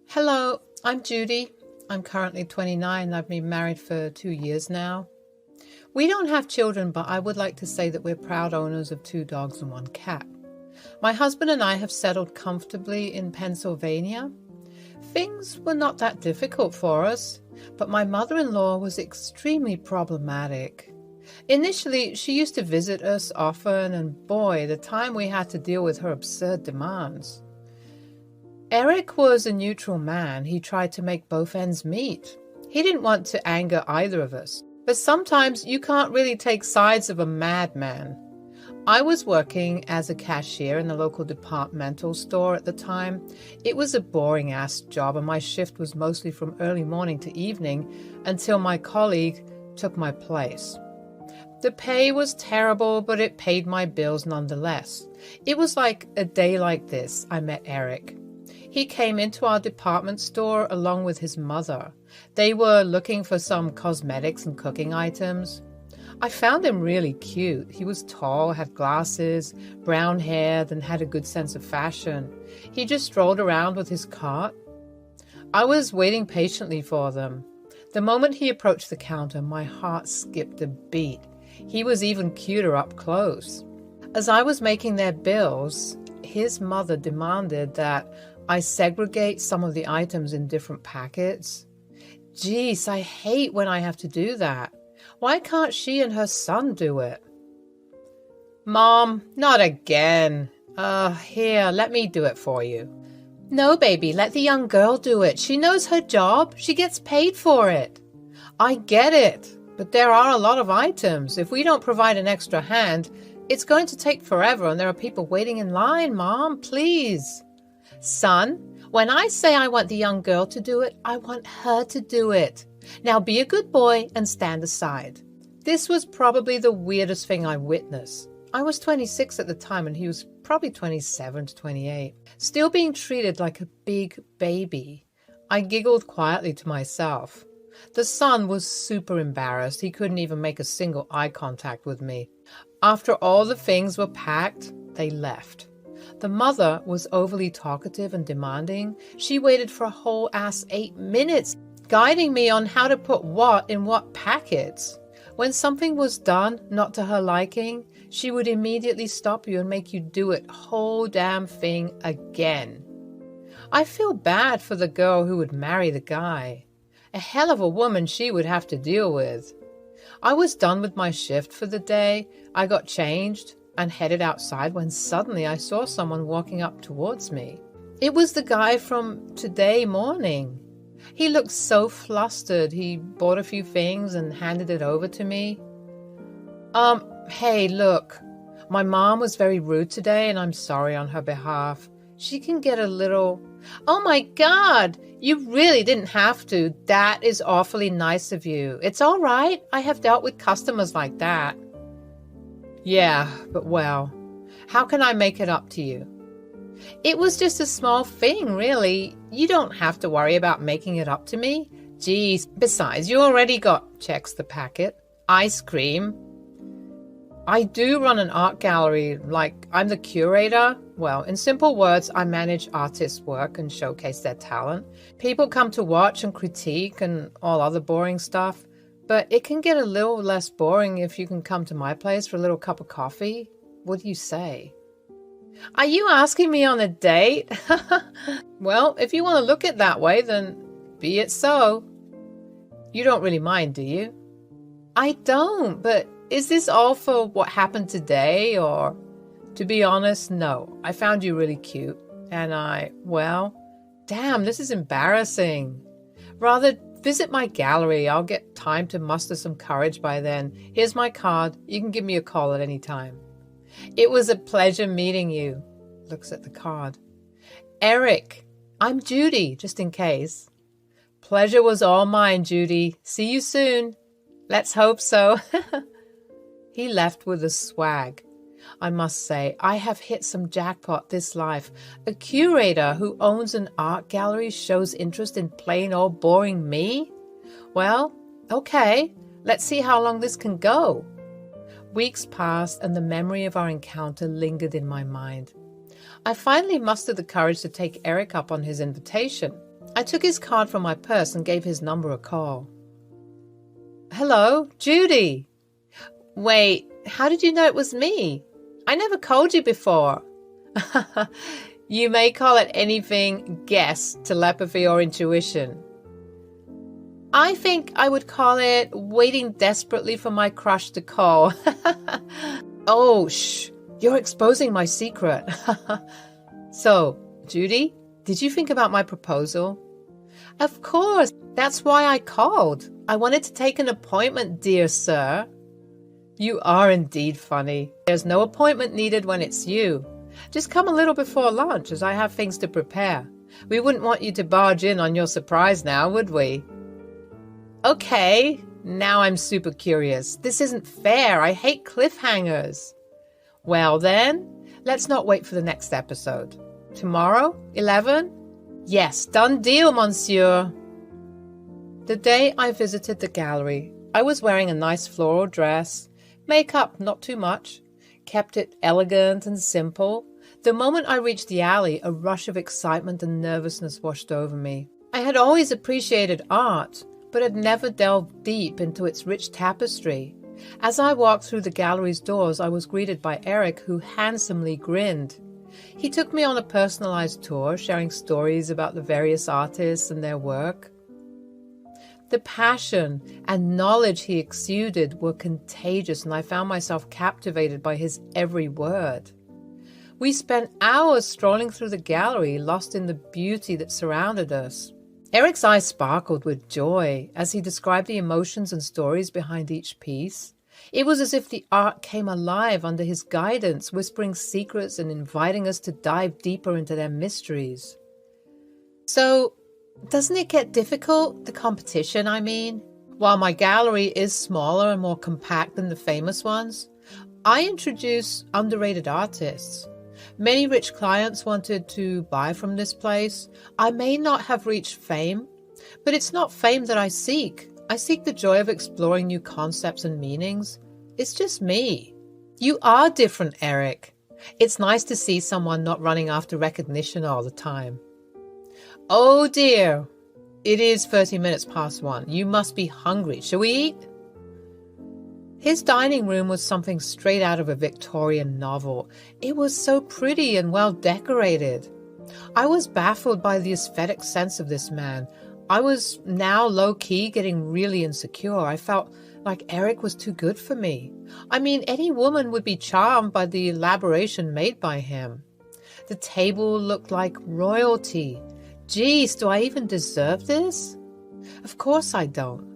Hello, I'm Judy. I'm currently 29. I've been married for 2 years now. We don't have children, but I would like to say that we're proud owners of 2 dogs and 1 cat. My husband and I have settled comfortably in Pennsylvania. Things were not that difficult for us, but my mother-in-law was extremely problematic. Initially, she used to visit us often, and boy, the time we had to deal with her absurd demands. Eric was a neutral man. He tried to make both ends meet. He didn't want to anger either of us. But sometimes you can't really take sides of a madman. I was working as a cashier in the local departmental store at the time. It was a boring-ass job, and my shift was mostly from early morning to evening until my colleague took my place. The pay was terrible, but it paid my bills nonetheless. It was like a day like this I met Eric. He came into our department store along with his mother. They were looking for some cosmetics and cooking items. I found him really cute. He was tall, had glasses, brown hair, and had a good sense of fashion. He just strolled around with his cart. I was waiting patiently for them. The moment he approached the counter, my heart skipped a beat. He was even cuter up close. As I was making their bills, his mother demanded that I segregate some of the items in different packets. Geez, I hate when I have to do that. Why can't she and her son do it? Mom, not again. Here, let me do it for you. No, baby, let the young girl do it. She knows her job. She gets paid for it. I get it, but there are a lot of items. If we don't provide an extra hand, it's going to take forever, and there are people waiting in line, Mom, please. Son, when I say I want the young girl to do it, I want her to do it. Now be a good boy and stand aside. This was probably the weirdest thing I witnessed. I was 26 at the time, and he was probably 27 to 28. Still being treated like a big baby. I giggled quietly to myself. The son was super embarrassed. He couldn't even make a single eye contact with me. After all the things were packed, they left. The mother was overly talkative and demanding. She waited for a whole ass 8 minutes, guiding me on how to put what in what packets. When something was done not to her liking, she would immediately stop you and make you do it whole damn thing again. I feel bad for the girl who would marry the guy. A hell of a woman she would have to deal with. I was done with my shift for the day. I got changed and headed outside when suddenly I saw someone walking up towards me. It was the guy from today morning. He looked so flustered. He bought a few things and handed it over to me. Hey, look, my mom was very rude today and I'm sorry on her behalf. She can get a little... Oh my God, you really didn't have to. That is awfully nice of you. It's all right. I have dealt with customers like that. Yeah, but well, how can I make it up to you? It was just a small thing, really. You don't have to worry about making it up to me. Geez, besides, you already got, checks the packet, ice cream. I do run an art gallery, like I'm the curator. Well, in simple words, I manage artists' work and showcase their talent. People come to watch and critique and all other boring stuff, but it can get a little less boring if you can come to my place for a little cup of coffee. What do you say? Are you asking me on a date? Well, if you want to look at it that way, then be it so. You don't really mind, do you? I don't, but is this all for what happened today, or... To be honest, no. I found you really cute, and damn, this is embarrassing. Rather, visit my gallery. I'll get time to muster some courage by then. Here's my card. You can give me a call at any time. It was a pleasure meeting you. Looks at the card. Eric, I'm Judy, just in case. Pleasure was all mine, Judy. See you soon. Let's hope so. He left with a swag. I must say, I have hit some jackpot this life. A curator who owns an art gallery shows interest in plain old boring me? Well, okay, let's see how long this can go. Weeks passed and the memory of our encounter lingered in my mind. I finally mustered the courage to take Eric up on his invitation. I took his card from my purse and gave his number a call. Hello, Judy. Wait, how did you know it was me? I never called you before. You may call it anything, guess, telepathy, or intuition. I think I would call it waiting desperately for my crush to call. Oh, shh, you're exposing my secret. So, Judy, Did you think about my proposal? Of course, that's why I called. I wanted to take an appointment, dear sir. You are indeed funny. There's no appointment needed when it's you. Just come a little before lunch, as I have things to prepare. We wouldn't want you to barge in on your surprise now, would we? Okay, now I'm super curious. This isn't fair. I hate cliffhangers. Well then, let's not wait for the next episode. Tomorrow, 11? Yes, done deal, monsieur. The day I visited the gallery, I was wearing a nice floral dress, makeup not too much, kept it elegant and simple. The moment I reached the alley, a rush of excitement and nervousness washed over me. I had always appreciated art, but had never delved deep into its rich tapestry. As I walked through the gallery's doors, I was greeted by Eric, who handsomely grinned. He took me on a personalized tour, sharing stories about the various artists and their work. The passion and knowledge he exuded were contagious, and I found myself captivated by his every word. We spent hours strolling through the gallery, lost in the beauty that surrounded us. Eric's eyes sparkled with joy as he described the emotions and stories behind each piece. It was as if the art came alive under his guidance, whispering secrets and inviting us to dive deeper into their mysteries. So, doesn't it get difficult, the competition, I mean? While my gallery is smaller and more compact than the famous ones, I introduce underrated artists. Many rich clients wanted to buy from this place. I may not have reached fame, but it's not fame that I seek. I seek the joy of exploring new concepts and meanings. It's just me. You are different, Eric. It's nice to see someone not running after recognition all the time. Oh dear, it is 30 minutes past 1. You must be hungry. Shall we eat? His dining room was something straight out of a Victorian novel. It was so pretty and well decorated. I was baffled by the aesthetic sense of this man. I was now low-key getting really insecure. I felt like Eric was too good for me. I mean, any woman would be charmed by the elaboration made by him. The table looked like royalty. Geez, do I even deserve this? Of course I don't.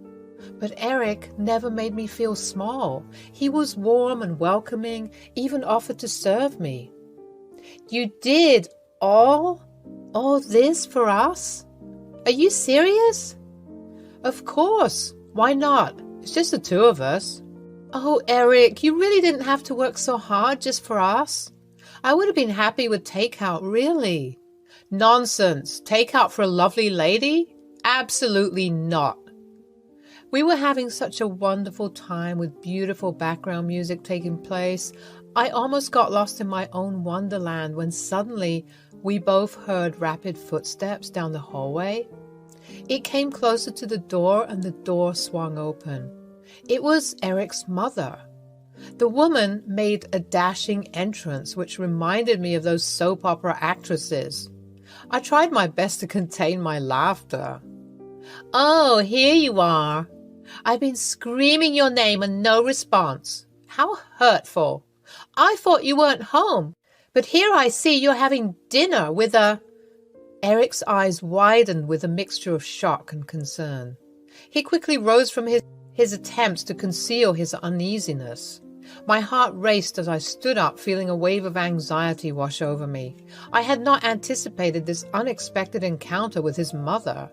But Eric never made me feel small. He was warm and welcoming, even offered to serve me. You did all this for us? Are you serious? Of course. Why not? It's just the two of us. Oh, Eric, you really didn't have to work so hard just for us. I would have been happy with takeout, really. Nonsense. Takeout for a lovely lady? Absolutely not. We were having such a wonderful time with beautiful background music taking place. I almost got lost in my own wonderland when suddenly we both heard rapid footsteps down the hallway. It came closer to the door and the door swung open. It was Eric's mother. The woman made a dashing entrance, which reminded me of those soap opera actresses. I tried my best to contain my laughter. Oh, here you are. I've been screaming your name and no response. How hurtful. I thought you weren't home, but here I see you're having dinner with a... Eric's eyes widened with a mixture of shock and concern. He quickly rose from his attempts to conceal his uneasiness. My heart raced as I stood up, feeling a wave of anxiety wash over me. I had not anticipated this unexpected encounter with his mother.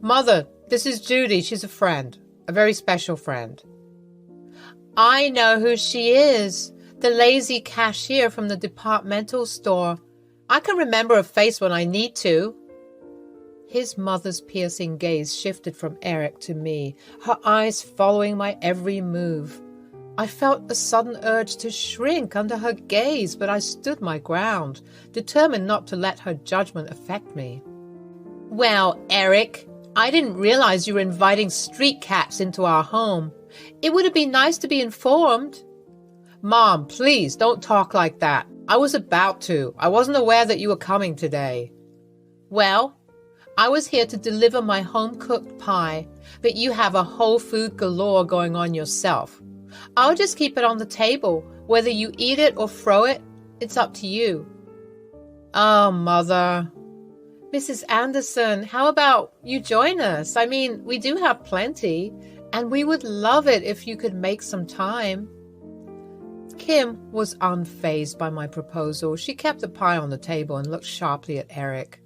Mother, this is Judy. She's a friend, a very special friend. I know who she is. The lazy cashier from the departmental store. I can remember her face when I need to. His mother's piercing gaze shifted from Eric to me, her eyes following my every move. I felt a sudden urge to shrink under her gaze, but I stood my ground, determined not to let her judgment affect me. Well, Eric, I didn't realize you were inviting street cats into our home. It would have been nice to be informed. Mom, please don't talk like that. I was about to. I wasn't aware that you were coming today. Well, I was here to deliver my home-cooked pie, but you have a whole food galore going on yourself. I'll just keep it on the table. Whether you eat it or throw it, it's up to you. Oh, Mother. Mrs. Anderson, how about you join us? I mean, we do have plenty, and we would love it if you could make some time. Kim was unfazed by my proposal. She kept the pie on the table and looked sharply at Eric.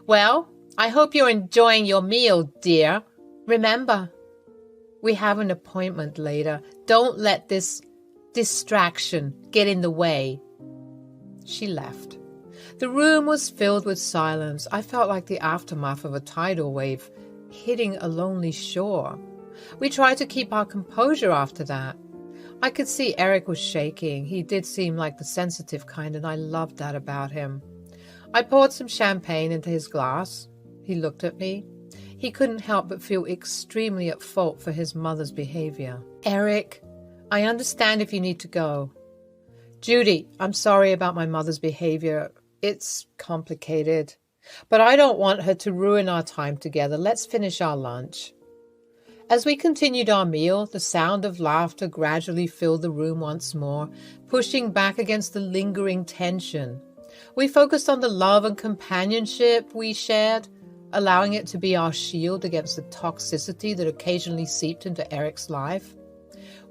Well, I hope you're enjoying your meal, dear. Remember, we have an appointment later. Don't let this distraction get in the way. She left. The room was filled with silence. I felt like the aftermath of a tidal wave hitting a lonely shore. We tried to keep our composure after that. I could see Eric was shaking. He did seem like the sensitive kind, and I loved that about him. I poured some champagne into his glass. He looked at me. He couldn't help but feel extremely at fault for his mother's behavior. Eric, I understand if you need to go. Judy, I'm sorry about my mother's behavior. It's complicated. But I don't want her to ruin our time together. Let's finish our lunch. As we continued our meal, the sound of laughter gradually filled the room once more, pushing back against the lingering tension. We focused on the love and companionship we shared, allowing it to be our shield against the toxicity that occasionally seeped into Eric's life.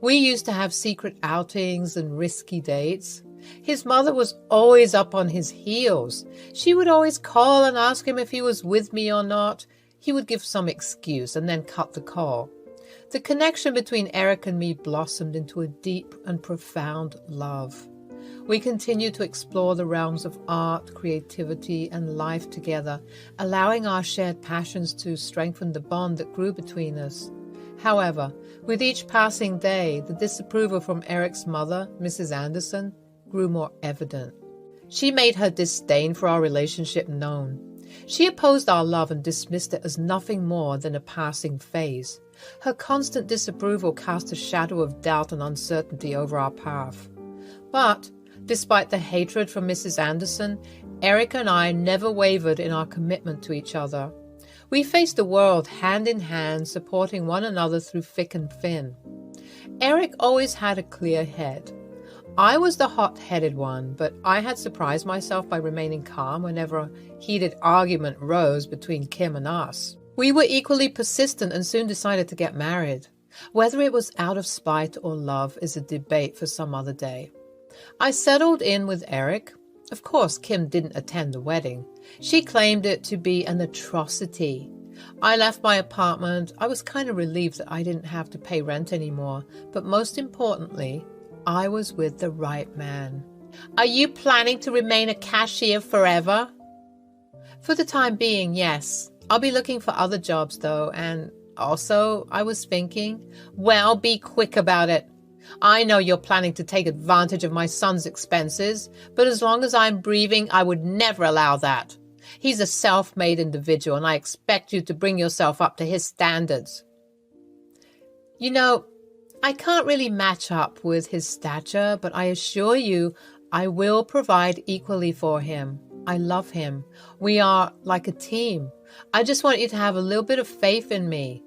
We used to have secret outings and risky dates. His mother was always up on his heels. She would always call and ask him if he was with me or not. He would give some excuse and then cut the call. The connection between Eric and me blossomed into a deep and profound love. We continued to explore the realms of art, creativity, and life together, allowing our shared passions to strengthen the bond that grew between us. However, with each passing day, the disapproval from Eric's mother, Mrs. Anderson, grew more evident. She made her disdain for our relationship known. She opposed our love and dismissed it as nothing more than a passing phase. Her constant disapproval cast a shadow of doubt and uncertainty over our path. But, despite the hatred from Mrs. Anderson, Eric and I never wavered in our commitment to each other. We faced the world hand in hand, supporting one another through thick and thin. Eric always had a clear head. I was the hot-headed one, but I had surprised myself by remaining calm whenever a heated argument rose between Kim and us. We were equally persistent and soon decided to get married. Whether it was out of spite or love is a debate for some other day. I settled in with Eric. Of course, Kim didn't attend the wedding. She claimed it to be an atrocity. I left my apartment. I was kind of relieved that I didn't have to pay rent anymore, but most importantly, I was with the right man. Are you planning to remain a cashier forever? For the time being, yes. I'll be looking for other jobs, though, and also, I was thinking, well, be quick about it. I know you're planning to take advantage of my son's expenses, but as long as I'm breathing, I would never allow that. He's a self-made individual, and I expect you to bring yourself up to his standards. You know, I can't really match up with his stature, but I assure you I will provide equally for him. I love him. We are like a team. I just want you to have a little bit of faith in me.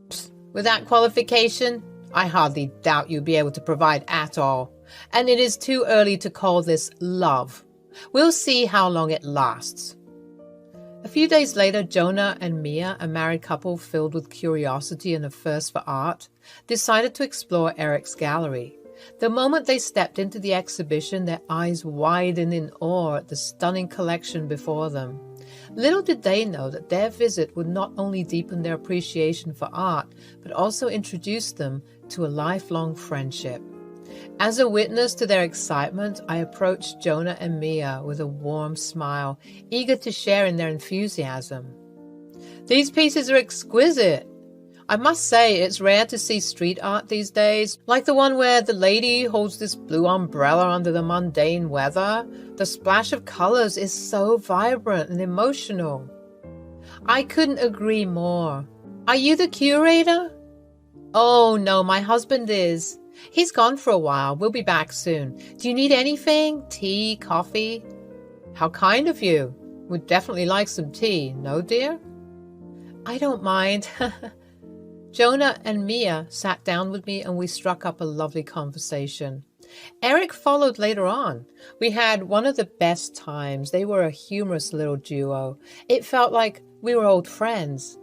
Psst, with that qualification, I hardly doubt you'll be able to provide at all. And it is too early to call this love. We'll see how long it lasts. A few days later, Jonah and Mia, a married couple filled with curiosity and a thirst for art, decided to explore Eric's gallery. The moment they stepped into the exhibition, their eyes widened in awe at the stunning collection before them. Little did they know that their visit would not only deepen their appreciation for art, but also introduce them to a lifelong friendship. As a witness to their excitement, I approached Jonah and Mia with a warm smile, eager to share in their enthusiasm. "These pieces are exquisite. I must say it's rare to see street art these days, like the one where the lady holds this blue umbrella under the mundane weather. The splash of colors is so vibrant and emotional." "I couldn't agree more. Are you the curator?" "Oh, no, my husband is. He's gone for a while. We'll be back soon. Do you need anything? Tea, coffee?" "How kind of you. Would definitely like some tea, no, dear?" "I don't mind." Jonah and Mia sat down with me and we struck up a lovely conversation. Eric followed later on. We had one of the best times. They were a humorous little duo. It felt like we were old friends.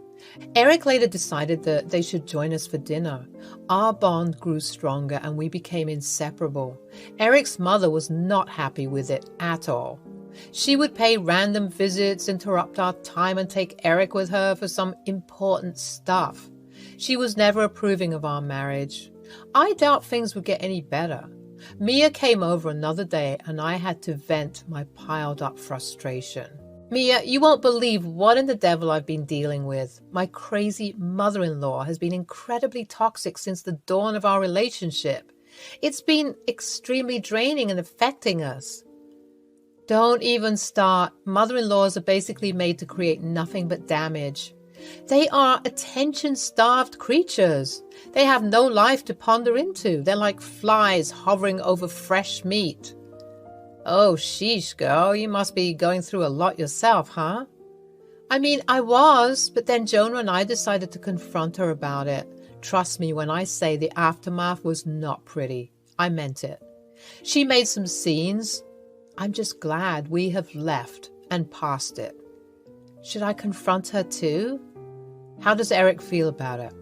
Eric later decided that they should join us for dinner. Our bond grew stronger and we became inseparable. Eric's mother was not happy with it at all. She would pay random visits, interrupt our time, and take Eric with her for some important stuff. She was never approving of our marriage. I doubt things would get any better. Mia came over another day and I had to vent my piled up frustration. "Mia, you won't believe what in the devil I've been dealing with. My crazy mother-in-law has been incredibly toxic since the dawn of our relationship. It's been extremely draining and affecting us." "Don't even start. Mother-in-laws are basically made to create nothing but damage. They are attention-starved creatures. They have no life to ponder into. They're like flies hovering over fresh meat." "Oh, sheesh, girl, you must be going through a lot yourself, huh?" "I mean, I was, but then Jonah and I decided to confront her about it. Trust me when I say the aftermath was not pretty. I meant it. She made some scenes. I'm just glad we have left and past it." "Should I confront her too?" "How does Eric feel about it?"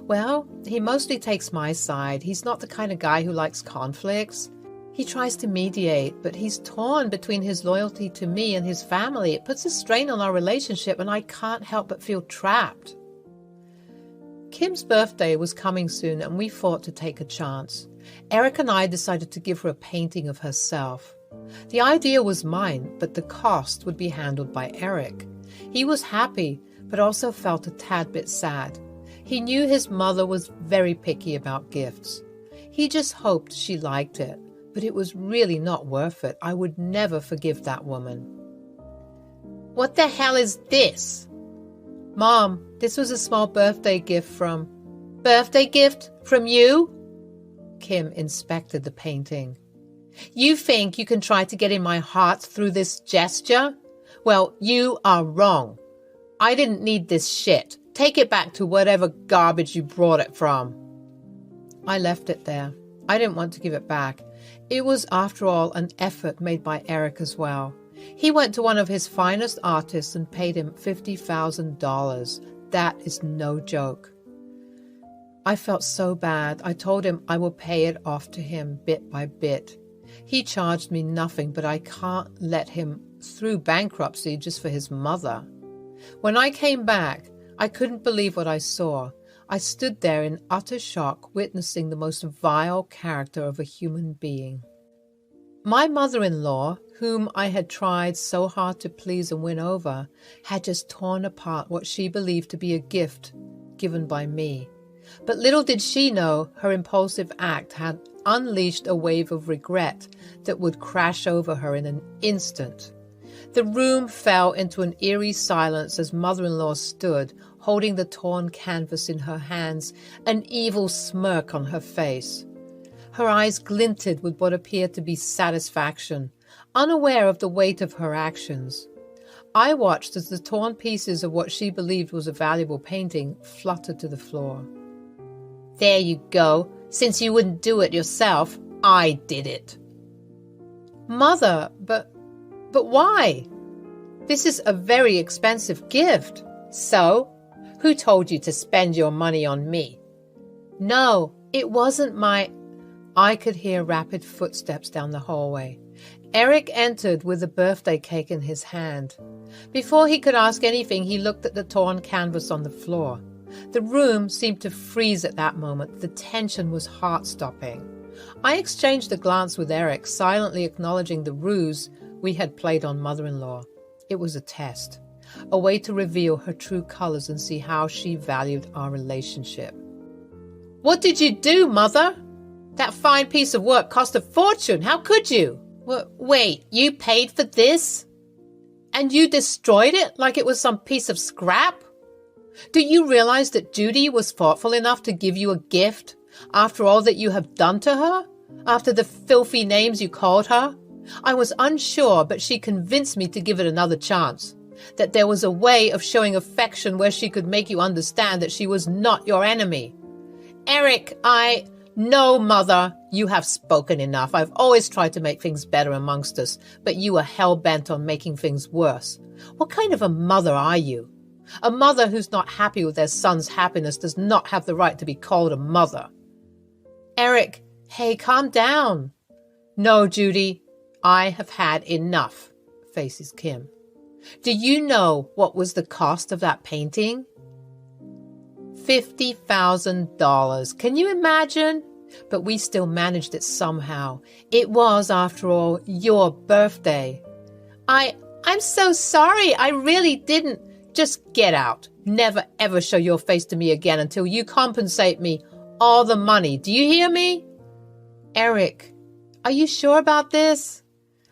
"Well, he mostly takes my side. He's not the kind of guy who likes conflicts. He tries to mediate, but he's torn between his loyalty to me and his family. It puts a strain on our relationship, and I can't help but feel trapped." Kim's birthday was coming soon, and we thought to take a chance. Eric and I decided to give her a painting of herself. The idea was mine, but the cost would be handled by Eric. He was happy, but also felt a tad bit sad. He knew his mother was very picky about gifts. He just hoped she liked it, but it was really not worth it. I would never forgive that woman. "What the hell is this?" "Mom, this was a small birthday gift from..." "Birthday gift from you?" Kim inspected the painting. "You think you can try to get in my heart through this gesture? Well, you are wrong. I didn't need this shit. Take it back to whatever garbage you brought it from." I left it there. I didn't want to give it back. It was, after all, an effort made by Eric as well. He went to one of his finest artists and paid him $50,000. That is no joke. I felt so bad. I told him I will pay it off to him bit by bit. He charged me nothing, but I can't let him through bankruptcy just for his mother. When I came back, I couldn't believe what I saw. I stood there in utter shock, witnessing the most vile character of a human being. My mother-in-law, whom I had tried so hard to please and win over, had just torn apart what she believed to be a gift given by me. But little did she know her impulsive act had unleashed a wave of regret that would crash over her in an instant. The room fell into an eerie silence as mother-in-law stood, holding the torn canvas in her hands, an evil smirk on her face. Her eyes glinted with what appeared to be satisfaction, unaware of the weight of her actions. I watched as the torn pieces of what she believed was a valuable painting fluttered to the floor. "There you go. Since you wouldn't do it yourself, I did it." "Mother, but why? This is a very expensive gift." "So? Who told you to spend your money on me?" "No, it wasn't my..." I could hear rapid footsteps down the hallway. Eric entered with a birthday cake in his hand. Before he could ask anything, he looked at the torn canvas on the floor. The room seemed to freeze at that moment. The tension was heart-stopping. I exchanged a glance with Eric, silently acknowledging the ruse we had played on mother-in-law. It was a test, a way to reveal her true colors and see how she valued our relationship. "What did you do, Mother? That fine piece of work cost a fortune. How could you?" Wait, you paid for this? And you destroyed it like it was some piece of scrap? Do you realize that Judy was thoughtful enough to give you a gift after all that you have done to her? After the filthy names you called her? I was unsure, but she convinced me to give it another chance. That there was a way of showing affection where she could make you understand that she was not your enemy. Eric, No, Mother, you have spoken enough. I've always tried to make things better amongst us, but you are hell-bent on making things worse. What kind of a mother are you? A mother who's not happy with their son's happiness does not have the right to be called a mother. Eric, hey, calm down. No, Judy, I have had enough, faces Kim. Do you know what was the cost of that painting? $50,000. Can you imagine? But we still managed it somehow. It was, after all, your birthday. I'm so sorry. I really didn't. Just get out. Never ever show your face to me again until you compensate me all the money. Do you hear me? Eric, are you sure about this?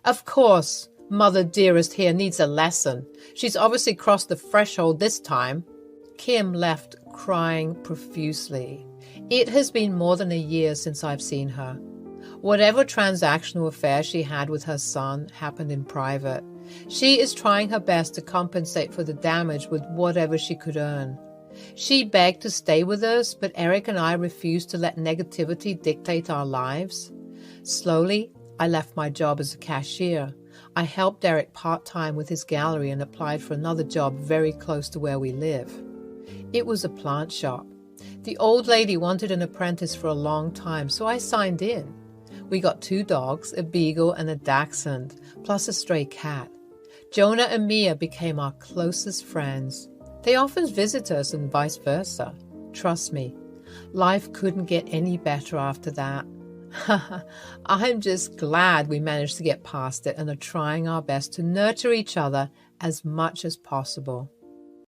Of course. Mother dearest here needs a lesson. She's obviously crossed the threshold this time. Kim left crying profusely. It has been more than a year since I've seen her. Whatever transactional affair she had with her son happened in private. She is trying her best to compensate for the damage with whatever she could earn. She begged to stay with us, but Eric and I refused to let negativity dictate our lives. Slowly, I left my job as a cashier. I helped Eric part-time with his gallery and applied for another job very close to where we live. It was a plant shop. The old lady wanted an apprentice for a long time, so I signed in. We got 2 dogs, a beagle and a dachshund, plus a stray cat. Jonah and Mia became our closest friends. They often visit us and vice versa. Trust me, life couldn't get any better after that. I'm just glad we managed to get past it and are trying our best to nurture each other as much as possible.